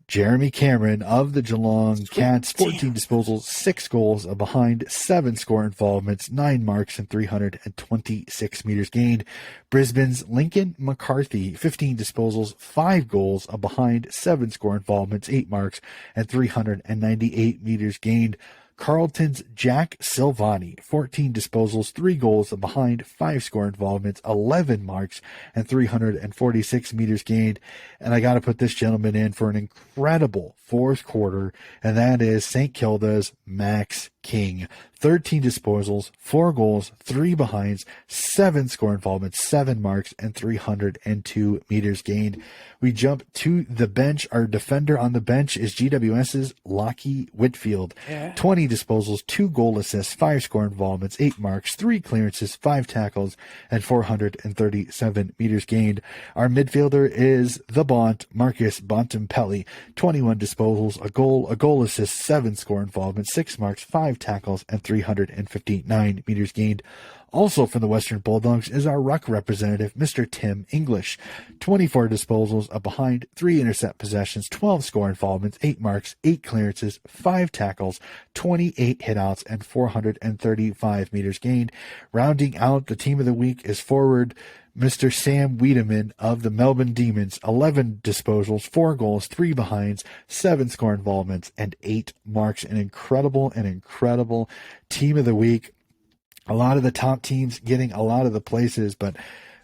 S4: Jeremy Cameron of the Geelong Cats, 14 disposals, 6 goals, a behind, 7 score involvements, 9 marks, and 326 meters gained. Brisbane's Lincoln McCarthy, 15 disposals, 5 goals, a behind, 7 score involvements, 8 marks, and 398 meters gained. Carlton's Jack Silvani, 14 disposals, 3 goals, a behind, 5 score involvements, 11 marks, and 346 meters gained. And I got to put this gentleman in for an incredible fourth quarter, and that is St Kilda's Max King. 13 disposals, 4 goals, 3 behinds, 7 score involvements, 7 marks, and 302 meters gained. We jump to the bench. Our defender on the bench is GWS's Lockie Whitfield. 20 disposals, 2 goal assists, 5 score involvements, 8 marks, 3 clearances, 5 tackles, and 437 meters gained. Our midfielder is the Bont, Marcus Bontempelli. 21 disposals, a goal assist, 7 score involvements, 6 marks, 5 5 tackles, and 359 meters gained. Also from the Western Bulldogs is our ruck representative, Mr. Tim English. 24 disposals, a behind, 3 intercept possessions, 12 score involvements, 8 marks, 8 clearances, 5 tackles, 28 hitouts, and 435 meters gained. Rounding out the team of the week is forward Mr. Sam Wiedemann of the Melbourne Demons. 11 disposals, 4 goals, 3 behinds, 7 score involvements, and 8 marks. An incredible team of the week. A lot of the top teams getting a lot of the places, but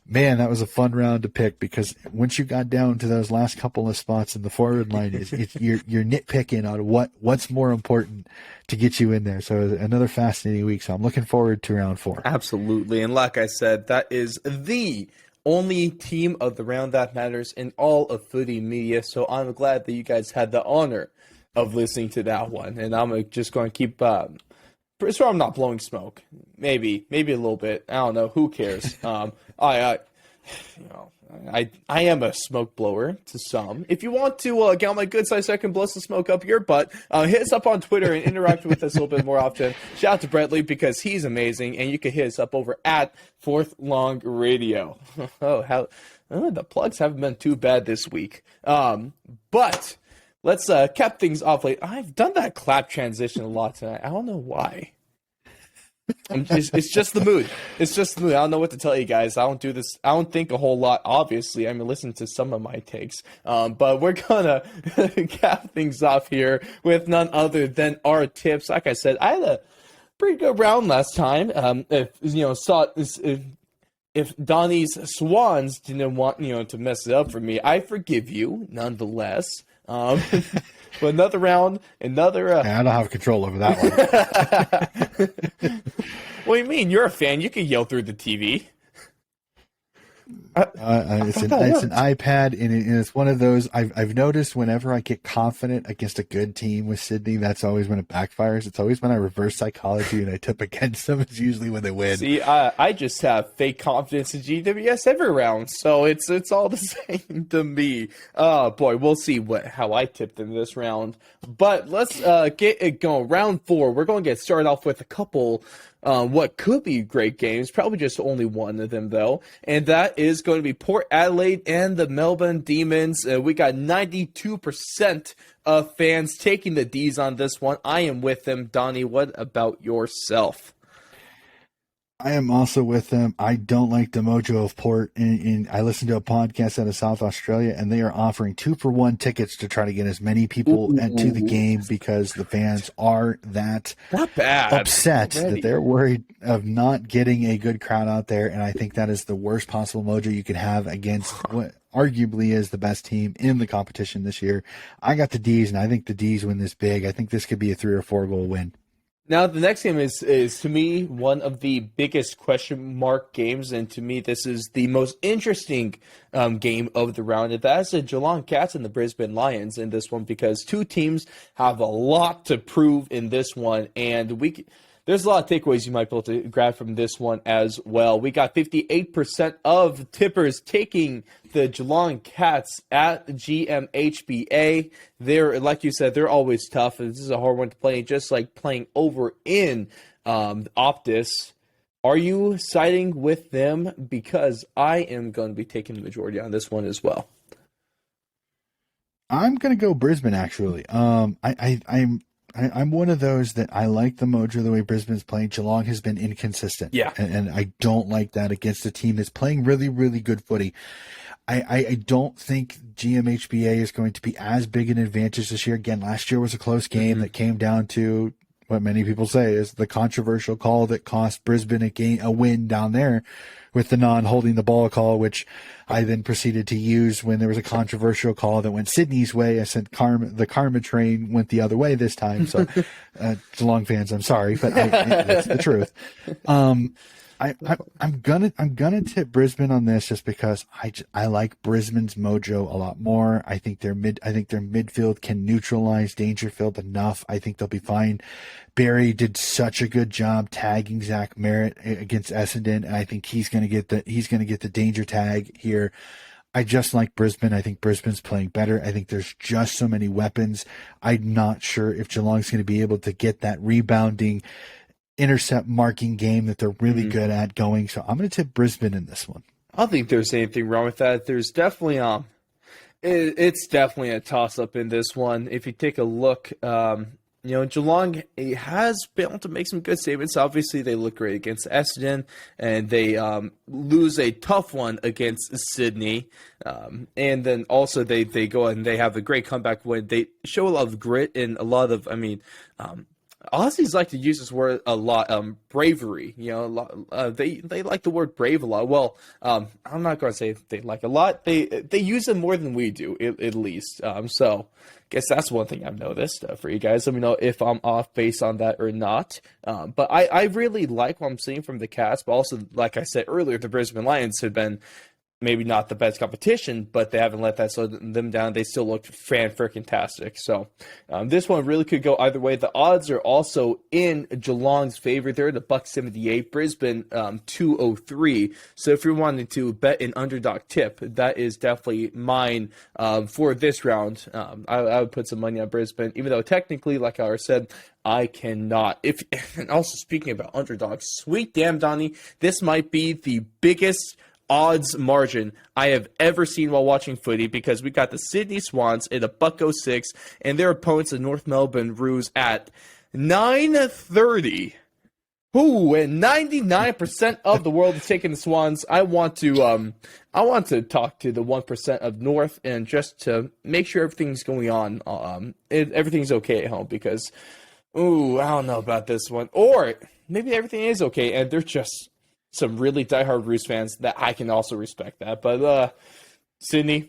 S4: man, that was a fun round to pick, because once you got down to those last couple of spots in the forward line, you're nitpicking on what's more important to get you in there. So another fascinating week. So I'm looking forward to round 4.
S3: Absolutely. And like I said, that is the only team of the round that matters in all of footy media. So I'm glad that you guys had the honor of listening to that one. And I'm just going to keep so I'm not blowing smoke. Maybe a little bit. I don't know. Who cares? I am a smoke blower to some. If you want to get on my good side so I can blow some smoke up your butt, hit us up on Twitter and interact with us a little bit more often. Shout out to Bradley because he's amazing, and you can hit us up over at Fourth Long Radio. The plugs haven't been too bad this week. But let's cap things off late. I've done that clap transition a lot tonight. I don't know why. It's just the mood. It's just the mood. I don't know what to tell you guys. I don't do this. I don't think a whole lot, obviously. I mean, listen to some of my takes. But we're going to cap things off here with none other than our tips. Like I said, I had a pretty good round last time. If Donnie's Swans didn't want, to mess it up for me, I forgive you nonetheless. But another round, I don't
S4: have control over that one.
S3: What do you mean? You're a fan. You can yell through the TV.
S4: It's an iPad, and it's one of those I've noticed whenever I get confident against a good team with Sydney, that's always when it backfires. It's always when I reverse psychology and I tip against them. It's usually when they win.
S3: See, I just have fake confidence in GWS every round, so it's all the same to me. Boy, we'll see how I tipped in this round. But let's get it going. Round 4, we're going to get started off with a couple what could be great games, probably just only one of them though, and that is going to be Port Adelaide and the Melbourne Demons. We got 92% of fans taking the D's on this one. I am with them. Donnie, what about yourself?
S4: I am also with them. I don't like the mojo of Port. And I listened to a podcast out of South Australia, and they are offering 2-for-1 tickets to try to get as many people to the game because the fans are that
S3: not bad
S4: upset that they're worried of not getting a good crowd out there. And I think that is the worst possible mojo you could have against what arguably is the best team in the competition this year. I got the D's, and I think the D's win this big. I think this could be a 3 or 4 goal win.
S3: Now, the next game is to me, one of the biggest question mark games, and to me, this is the most interesting game of the round. And that's the Geelong Cats and the Brisbane Lions in this one, because two teams have a lot to prove in this one, and there's a lot of takeaways you might be able to grab from this one as well. We got 58% of tippers taking the Geelong Cats at GMHBA. They're, like you said, they're always tough. This is a hard one to play, just like playing over in Optus. Are you siding with them? Because I am going to be taking the majority on this one as well.
S4: I'm going to go Brisbane, actually. I'm one of those that I like the mojo the way Brisbane's playing. Geelong has been inconsistent.
S3: Yeah.
S4: And I don't like that against a team that's playing really, really good footy. I don't think GMHBA is going to be as big an advantage this year. Again, last year was a close game that came down to what many people say is the controversial call that cost Brisbane a win down there with the non-holding the ball call, which I then proceeded to use when there was a controversial call that went Sydney's way. I said the karma train went the other way this time. So Geelong fans, I'm sorry, but that's the truth. I'm gonna tip Brisbane on this just because I like Brisbane's mojo a lot more. I think their midfield can neutralize Dangerfield enough. I think they'll be fine. Barry did such a good job tagging Zach Merritt against Essendon, and I think he's gonna get the danger tag here. I just like Brisbane. I think Brisbane's playing better. I think there's just so many weapons. I'm not sure if Geelong's going to be able to get that rebounding, intercept marking game that they're really good at going. So I'm going to tip Brisbane in this one.
S3: I don't think there's anything wrong with that. There's definitely it's definitely a toss-up in this one. If you take a look, Geelong has been able to make some good statements. Obviously, they look great against Essendon, and they lose a tough one against Sydney. And then also they go and they have a great comeback win. They show a lot of grit and a lot of, Aussies like to use this word a lot, bravery. They like the word brave a lot. Well, I'm not going to say they like a lot. They use it more than we do, at least. So I guess that's one thing I've noticed for you guys. Let me know if I'm off base on that or not. But I really like what I'm seeing from the Cats. But also, like I said earlier, the Brisbane Lions have been maybe not the best competition, but they haven't let that slow them down. They still looked fan-freaking-tastic. So this one really could go either way. The odds are also in Geelong's favor. They're at $1.78. Brisbane 203. So if you're wanting to bet an underdog tip, that is definitely mine for this round. I would put some money on Brisbane, even though technically, like I already said, I cannot. And also speaking about underdogs, sweet damn Donnie, this might be the biggest odds margin I have ever seen while watching footy, because we got the Sydney Swans at $1.06 and their opponents, the North Melbourne Roos, at $9.30. Ooh, and 99% of the world is taking the Swans. I want to talk to the 1% of North and just to make sure everything's going on. Everything's okay at home, because I don't know about this one. Or maybe everything is okay and they're just some really diehard Roos fans that I can also respect that. But Sydney,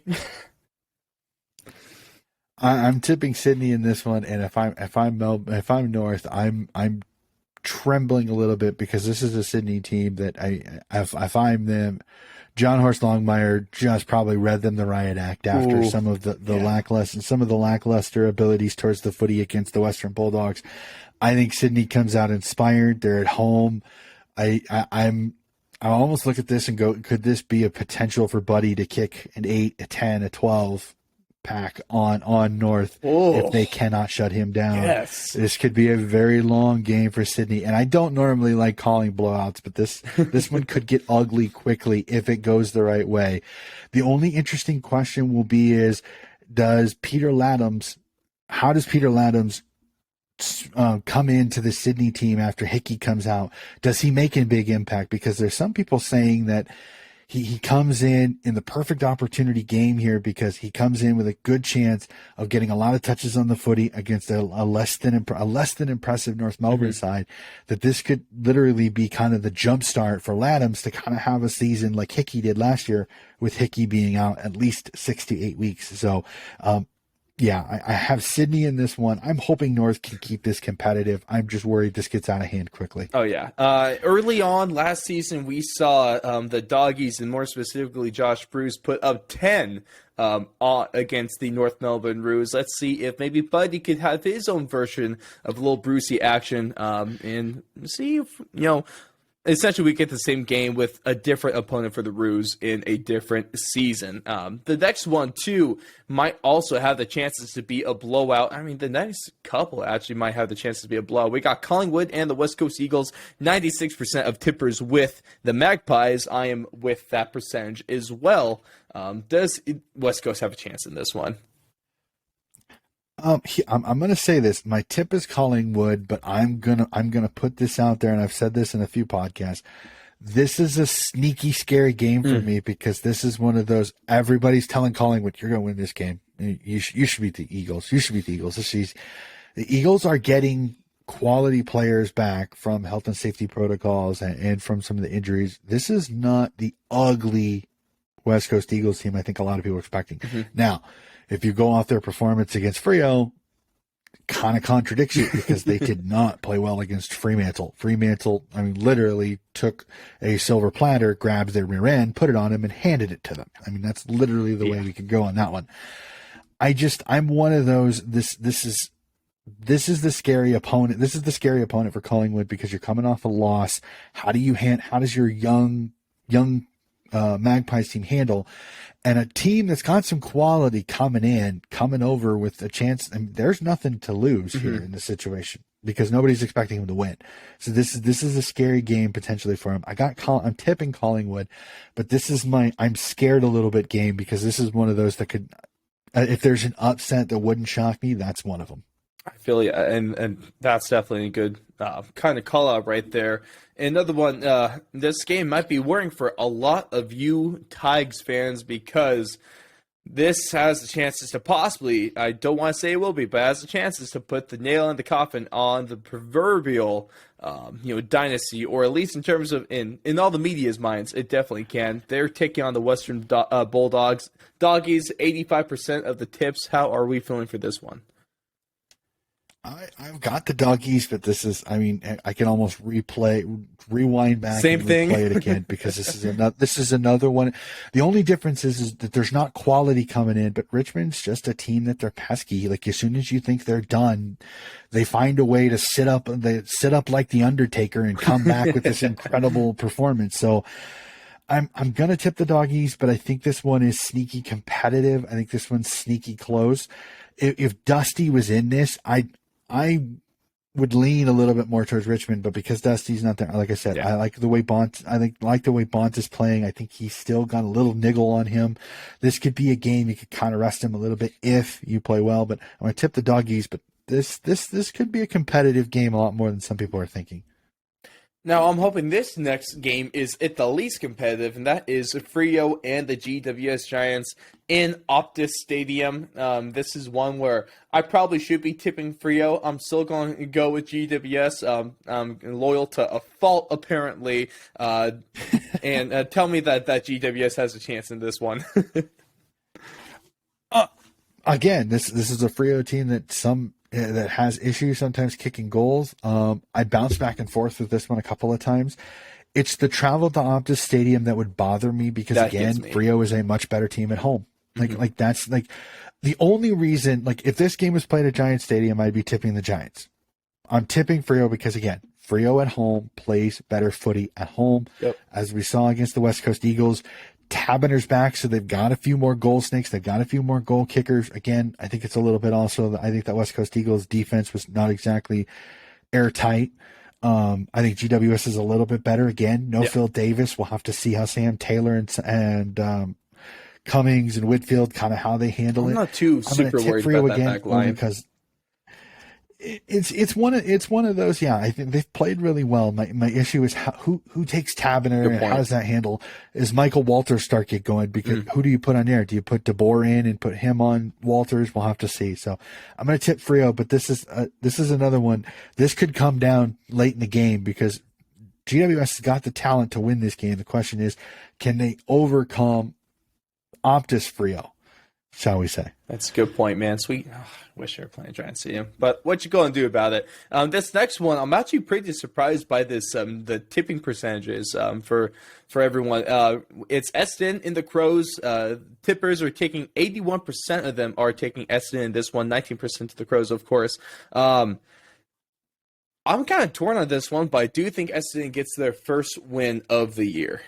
S4: I'm tipping Sydney in this one, and if I'm North, I'm trembling a little bit, because this is a Sydney team that if I'm them, John Horst Longmire just probably read them the riot act after some of the lackluster abilities towards the footy against the Western Bulldogs. I think Sydney comes out inspired. They're at home. I almost look at this and go, could this be a potential for Buddy to kick an 8, a 10, a 12 pack on North if they cannot shut him down?
S3: Yes.
S4: This could be a very long game for Sydney. And I don't normally like calling blowouts, but this one could get ugly quickly if it goes the right way. The only interesting question will be is, how does Peter Laddams come into the Sydney team after Hickey comes out? Does he make a big impact? Because there's some people saying that he comes in the perfect opportunity game here, because he comes in with a good chance of getting a lot of touches on the footy against a less than impressive North Melbourne side, that this could literally be kind of the jump start for Laddams to kind of have a season like Hickey did last year, with Hickey being out at least 6 to 8 weeks. So, I have Sydney in this one. I'm hoping North can keep this competitive. I'm just worried this gets out of hand quickly.
S3: Oh, yeah. Early on last season, we saw the Doggies, and more specifically Josh Bruce, put up 10 against the North Melbourne Roos. Let's see if maybe Buddy could have his own version of a little Brucey action, and see if, essentially we get the same game with a different opponent for the Roos in a different season. The next one, too, might also have the chances to be a blowout. I mean, the next couple actually might have the chances to be a blowout. We got Collingwood and the West Coast Eagles, 96% of tippers with the Magpies. I am with that percentage as well. Does West Coast have a chance in this one?
S4: I'm going to say this. My tip is Collingwood, but I'm gonna put this out there, and I've said this in a few podcasts. This is a sneaky, scary game for me, because this is one of those, everybody's telling Collingwood, you're going to win this game. You should beat the Eagles. You should beat the Eagles. The Eagles are getting quality players back from health and safety protocols and from some of the injuries. This is not the ugly West Coast Eagles team I think a lot of people are expecting. Now, if you go off their performance against Freo, kind of contradicts you, because they did not play well against Fremantle. Fremantle, literally took a silver platter, grabbed their rear end, put it on him, and handed it to them. That's literally the way we could go on that one. I'm one of those. This is the scary opponent. This is the scary opponent for Collingwood, because you're coming off a loss. How does your young Magpies team handle. And a team that's got some quality coming over with a chance. I mean, there's nothing to lose here in this situation because nobody's expecting him to win. So this is a scary game potentially for him. I'm tipping Collingwood, but this is I'm scared a little bit game because this is one of those that could, if there's an upset that wouldn't shock me, that's one of them.
S3: I feel you, and that's definitely a good kind of call out right there. Another one, this game might be worrying for a lot of you Tigers fans because this has the chances to possibly, I don't want to say it will be, but has the chances to put the nail in the coffin on the proverbial, dynasty, or at least in terms of in all the media's minds, it definitely can. They're taking on the Western Bulldogs. Doggies, 85% of the tips. How are we feeling for this one?
S4: I've got the Doggies, but I can almost rewind back
S3: Same
S4: and
S3: thing.
S4: replay it again because this is another one. The only difference is that there's not quality coming in, but Richmond's just a team that they're pesky. Like as soon as you think they're done, they find a way to sit up like the Undertaker and come back with this incredible performance. So I'm gonna tip the Doggies, but I think this one is sneaky competitive. I think this one's sneaky close. If Dusty was in this, I would lean a little bit more towards Richmond, but because Dusty's not there, like I said, I like the way Bont is playing. I think he's still got a little niggle on him. This could be a game you could kind of rest him a little bit if you play well. But I'm going to tip the Doggies. But this could be a competitive game a lot more than some people are thinking.
S3: Now, I'm hoping this next game is at the least competitive, and that is Freo and the GWS Giants in Optus Stadium. This is one where I probably should be tipping Freo. I'm still going to go with GWS. I'm loyal to a fault, apparently. And tell me that GWS has a chance in this one.
S4: Again, this is a Freo team that has issues sometimes kicking goals. I bounced back and forth with this one a couple of times. It's the travel to Optus Stadium that would bother me because Freo is a much better team at home. Like that's like the only reason. Like if this game was played at Giants Stadium, I'd be tipping the Giants. I'm tipping Freo because again, Freo at home plays better footy at home, as we saw against the West Coast Eagles. Taberner's back, so they've got a few more goal snakes. They've got a few more goal kickers. Again, I think it's a little bit also, I think that West Coast Eagles defense was not exactly airtight. I think GWS is a little bit better. Again, no Phil Davis. We'll have to see how Sam Taylor and Cummings and Whitfield, kind of how they handle it.
S3: I'm not too super worried about that back line.
S4: Because it's one of those. Yeah, I think they've played really well. My issue is who takes Taberner and how does that handle? Is Michael Walters start get going? Because who do you put on there? Do you put DeBoer in and put him on Walters? We'll have to see. So I'm going to tip Freo, but this is another one. This could come down late in the game because GWS has got the talent to win this game. The question is, can they overcome Optus Freo? Shall we say?
S3: That's a good point, man. Sweet. Oh, wish I were playing Giant Stadium. But what you going to do about it? This next one, I'm actually pretty surprised by this. The tipping percentages for everyone. It's Essendon in the Crows. Tippers are taking 81% of them are taking Essendon in this one. 19% to the Crows, of course. I'm kind of torn on this one, but I do think Essendon gets their first win of the year.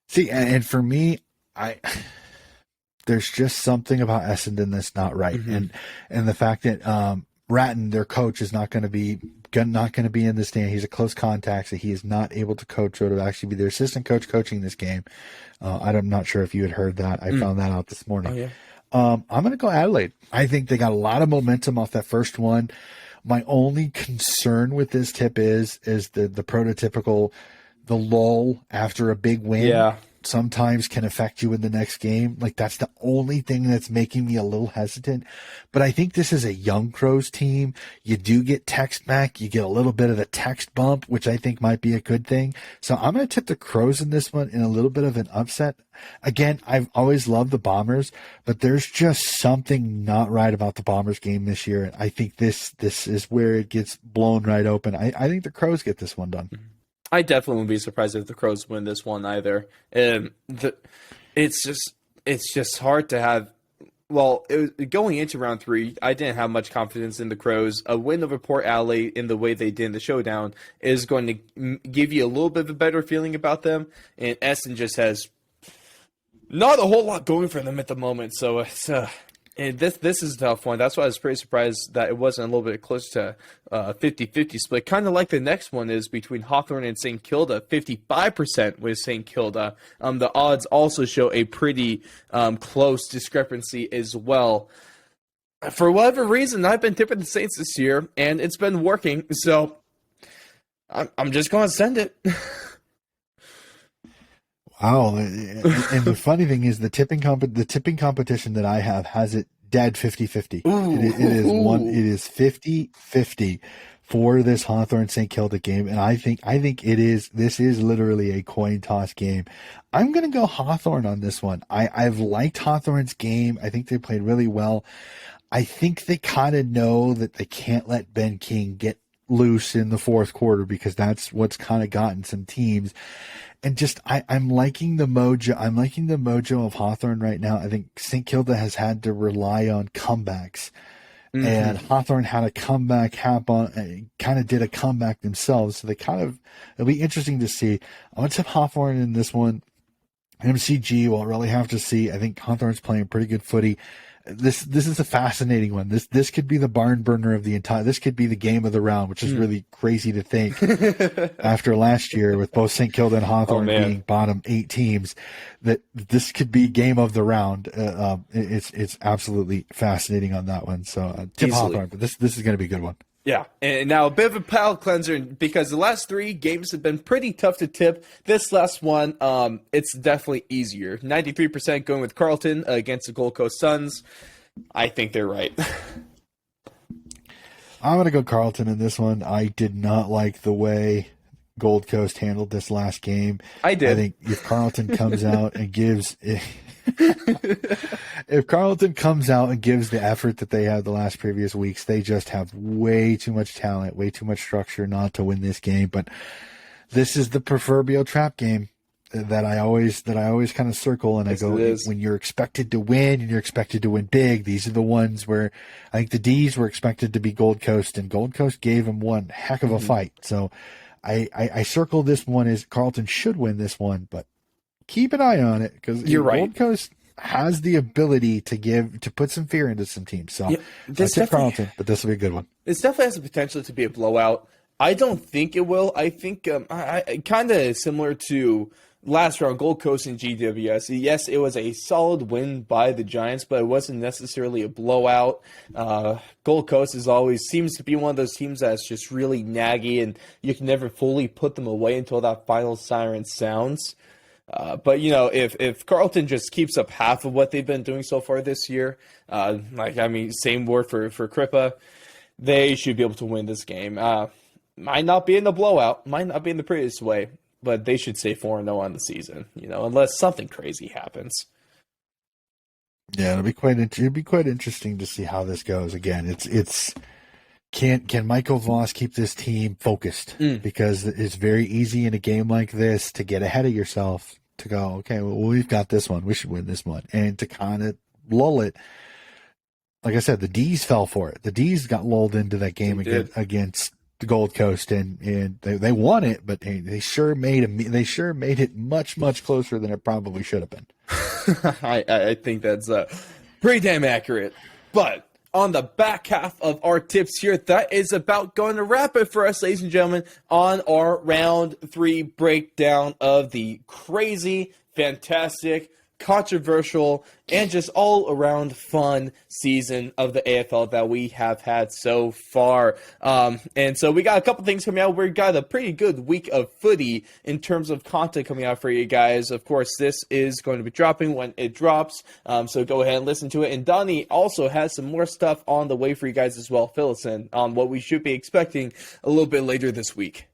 S4: See, and for me, there's just something about Essendon that's not right, and the fact that Ratton, their coach, is not going to be in the stand. He's a close contact, so he is not able to coach or to actually be their assistant coach coaching this game. I'm not sure if you had heard that. I found that out this morning.
S3: Oh, yeah.
S4: I'm going to go Adelaide. I think they got a lot of momentum off that first one. My only concern with this tip is the prototypical the lull after a big win.
S3: Yeah.
S4: Sometimes can affect you in the next game. Like that's the only thing that's making me a little hesitant. But I think this is a young Crows team. You do get text back. You get a little bit of the text bump, which I think might be a good thing. So I'm going to tip the Crows in this one in a little bit of an upset. Again, I've always loved the Bombers, but there's just something not right about the Bombers game this year. And I think this is where it gets blown right open. I think the Crows get this one done.
S3: I definitely wouldn't be surprised if the Crows win this one either. It's just hard to have well, going into round 3, I didn't have much confidence in the Crows. A win over Port Adelaide in the way they did in the Showdown is going to give you a little bit of a better feeling about them. And Essendon just has not a whole lot going for them at the moment. So it's and this is a tough one. That's why I was pretty surprised that it wasn't a little bit close to 50-50 split. Kind of like the next one is between Hawthorne and St Kilda, 55% with St Kilda. The odds also show a pretty close discrepancy as well. For whatever reason, I've been tipping the Saints this year, and it's been working. So I'm just going to send it.
S4: Wow, and the funny thing is the tipping competition that I have has it dead 50-50. It is 50-50 for this Hawthorne St Kilda game, and I think this is literally a coin toss game. I'm going to go Hawthorne on this one. I've liked Hawthorne's game. I think they played really well. I think they kind of know that they can't let Ben King get loose in the fourth quarter because that's what's kind of gotten some teams. And just, I'm liking the mojo. I'm liking the mojo of Hawthorne right now. I think St. Kilda has had to rely on comebacks. Mm-hmm. And Hawthorne had a comeback kind of did a comeback themselves. So it'll be interesting to see. I'm going to tip Hawthorne in this one. MCG, we'll really have to see. I think Hawthorne's playing pretty good footy. This is a fascinating one. This could be the barn burner of the entire. This could be the game of the round, which is really crazy to think. After last year, with both St Kilda and Hawthorne being bottom 8 teams, that this could be game of the round. It's absolutely fascinating on that one. So tip Hawthorne, but this is going to be a good one.
S3: Yeah, and now a bit of a palate cleanser because the last 3 games have been pretty tough to tip. This last one, it's definitely easier. 93% going with Carlton against the Gold Coast Suns. I think they're right.
S4: I'm going to go Carlton in this one. I did not like the way Gold Coast handled this last game.
S3: I did.
S4: I think if Carlton comes out and gives... If Carlton comes out and gives the effort that they had the last previous weeks, they just have way too much talent, way too much structure not to win this game. But this is the proverbial trap game that I always kind of circle, and I go, when you're expected to win and you're expected to win big, these are the ones where I think the D's were expected to be Gold Coast, and Gold Coast gave them one heck of a fight. So I circle this one as Carlton should win this one, but keep an eye on it because Gold Coast has the ability to put some fear into some teams. So that's Carlton, but this will be a good one.
S3: This definitely has the potential to be a blowout. I don't think it will. I think I kind of similar to last round, Gold Coast and GWS. Yes, it was a solid win by the Giants, but it wasn't necessarily a blowout. Gold Coast seems to be one of those teams that's just really naggy, and you can never fully put them away until that final siren sounds. But, if Carlton just keeps up half of what they've been doing so far this year, same word for Crippa, they should be able to win this game. Might not be in the blowout, might not be in the prettiest way, but they should say 4-0 on the season, unless something crazy happens.
S4: Yeah, it'll be quite interesting to see how this goes. Again, Can Michael Voss keep this team focused? Because it's very easy in a game like this to get ahead of yourself, to go, okay, well, we've got this one. We should win this one. And to kind of lull it. Like I said, the D's fell for it. The D's got lulled into that game against the Gold Coast, and they won it, but they sure made it much, much closer than it probably should have been.
S3: I think that's pretty damn accurate. But on the back half of our tips here, that is about going to wrap it for us, ladies and gentlemen, on our round 3 breakdown of the crazy, fantastic, controversial, and just all around fun season of the AFL that we have had so far. And so we got a couple things coming out. We got a pretty good week of footy in terms of content coming out for you guys. Of course, this is going to be dropping when it drops. So go ahead and listen to it. And Donnie also has some more stuff on the way for you guys as well. Fill us in on what we should be expecting a little bit later this week.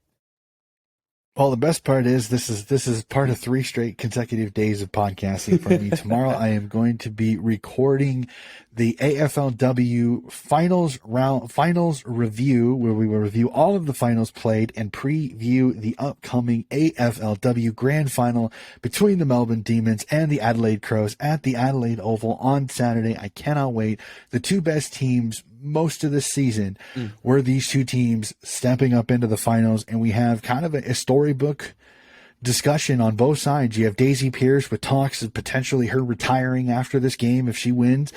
S4: Well, the best part is this is part of 3 straight consecutive days of podcasting for me. Tomorrow I am going to be recording the AFLW finals review, where we will review all of the finals played and preview the upcoming AFLW grand final between the Melbourne Demons and the Adelaide Crows at the Adelaide Oval on Saturday. I cannot wait. The 2 best teams most of this season were these 2 teams stepping up into the finals, and we have kind of a storybook discussion on both sides. You have Daisy Pierce with talks of potentially her retiring after this game if she wins,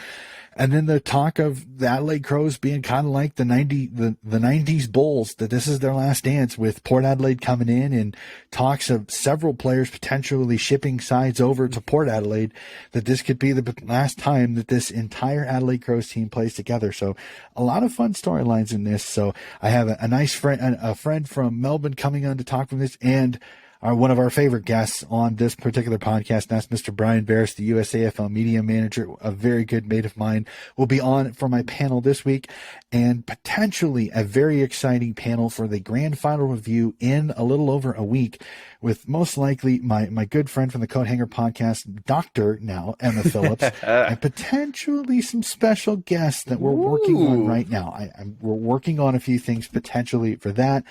S4: and then the talk of the Adelaide Crows being kind of like the 90s Bulls, that this is their last dance, with Port Adelaide coming in, and talks of several players potentially shipping sides over to Port Adelaide, that this could be the last time that this entire Adelaide Crows team plays together. So a lot of fun storylines in this. So I have a nice friend, a friend from Melbourne coming on to talk from this, and one of our favorite guests on this particular podcast, and that's Mr. Brian Barris, the USAFL media manager, a very good mate of mine, will be on for my panel this week, and potentially a very exciting panel for the grand final review in a little over a week, with most likely my good friend from the Coat Hanger podcast, Dr. now Emma Phillips, and potentially some special guests that we're working on right now. We're working on a few things potentially for that.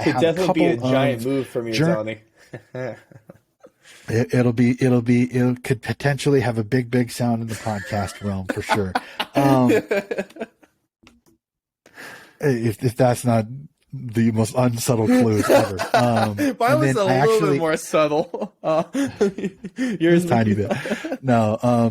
S3: Could definitely be a giant move from you, Tony.
S4: It could potentially have a big sound in the podcast realm for sure. If that's not the most unsubtle clues ever.
S3: Mine was a little bit more subtle. Yours
S4: tiny bit. No.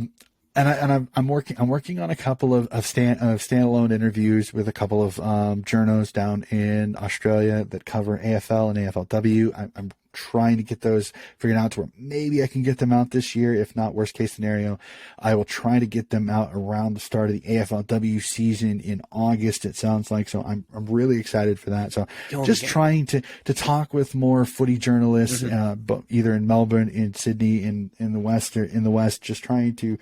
S4: And I'm working on a couple of standalone interviews with a couple of journos down in Australia that cover AFL and AFLW. I'm trying to get those figured out to where maybe I can get them out this year. If not, worst case scenario, I will try to get them out around the start of the AFLW season in August, it sounds like. So I'm really excited for that. So just trying to talk with more footy journalists, but either in Melbourne, in Sydney, in the West, or in the West, just trying to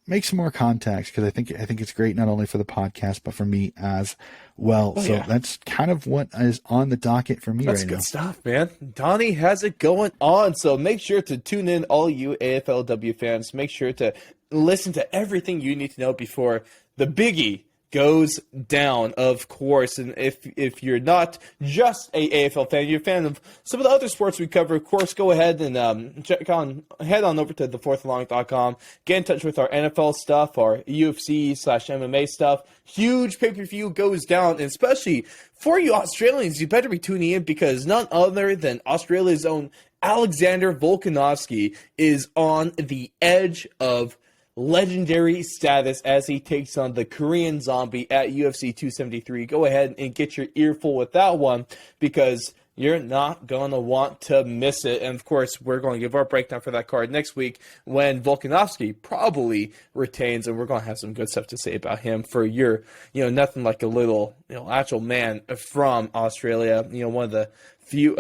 S4: make some more contacts, because I think it's great not only for the podcast but for me as well. That's kind of what is on the docket for me right now. That's
S3: good stuff, man. Donnie has it going on. So make sure to tune in, all you AFLW fans. Make sure to listen to everything you need to know before the biggie goes down, of course. And if you're not just a AFL fan, you're a fan of some of the other sports we cover, of course, go ahead and head on over to thefourthalong.com. Get in touch with our NFL stuff, our UFC/MMA stuff. Huge pay-per-view goes down, and especially for you Australians, you better be tuning in, because none other than Australia's own Alexander Volkanovski is on the edge of legendary status as he takes on the Korean Zombie at UFC 273. Go ahead and get your earful with that one, because you're not going to want to miss it. And, of course, we're going to give our breakdown for that card next week when Volkanovski probably retains, and we're going to have some good stuff to say about him for your, nothing like a little, actual man from Australia, one of the few.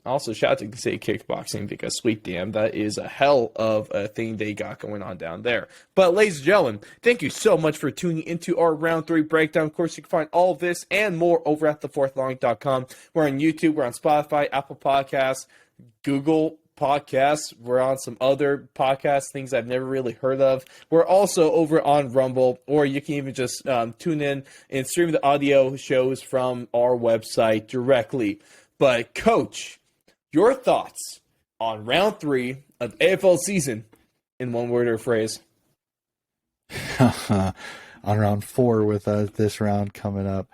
S3: Also shout out to say kickboxing, because sweet damn, that is a hell of a thing they got going on down there. But ladies and gentlemen, thank you so much for tuning into our round 3 breakdown. Of course, you can find all of this and more over at thefourthlong.com. We're on YouTube, we're on Spotify, Apple Podcasts, Google Podcasts. We're on some other podcast things I've never really heard of. We're also over on Rumble, or you can even just tune in and stream the audio shows from our website directly. But, Coach, your thoughts on round 3 of AFL season in one word or phrase?
S4: On round 4 with this round coming up.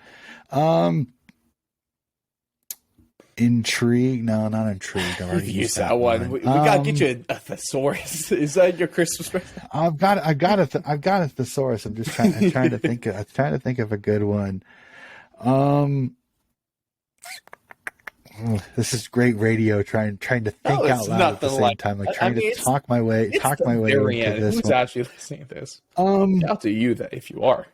S4: Intrigued? No, not intrigued. I've already
S3: used that one. We gotta get you a thesaurus. Is that your Christmas present?
S4: I've got a thesaurus. I'm just trying to think of a good one. This is great radio. Trying to think out loud at the same time, like trying to talk my way into this.
S3: Who's actually listening to this? Out to you that if you are.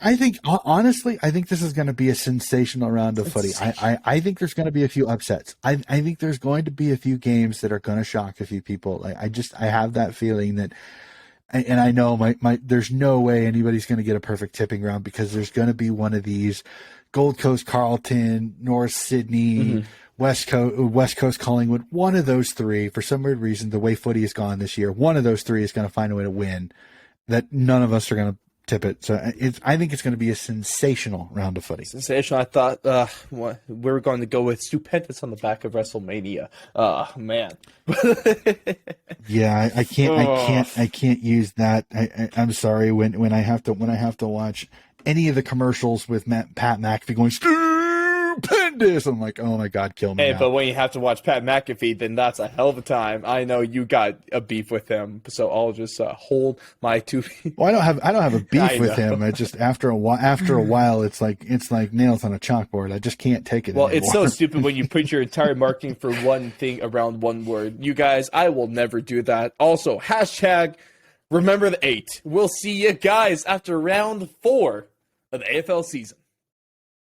S4: I think honestly, this is going to be a sensational round of footy. I think there's going to be a few upsets. I think there's going to be a few games that are going to shock a few people. Like I have that feeling that. And I know there's no way anybody's going to get a perfect tipping round, because there's going to be one of these Gold Coast Carlton, North Sydney, West Coast Collingwood, one of those three, for some weird reason, the way footy has gone this year, one of those three is going to find a way to win that none of us are going to tip it. So I think it's going to be a sensational round of footy.
S3: Sensational. I thought we were going to go with stupendous on the back of WrestleMania. Man.
S4: Yeah, I can't use that. I'm sorry when I have to watch any of the commercials with Pat McAfee going stupendous. I'm like, oh my God, kill me.
S3: Hey,
S4: now.
S3: but when you have to watch Pat McAfee, then that's a hell of a time. I know you got a beef with him, so I'll just hold my 2 feet.
S4: Well, I don't have a beef with him. It's just after a while, it's like nails on a chalkboard. I just can't take it.
S3: Well,
S4: anymore.
S3: it's so stupid when you put your entire marketing for one thing around one word. You guys, I will never do that. Also, hashtag remember the 8. We'll see you guys after round 4 of the AFL season.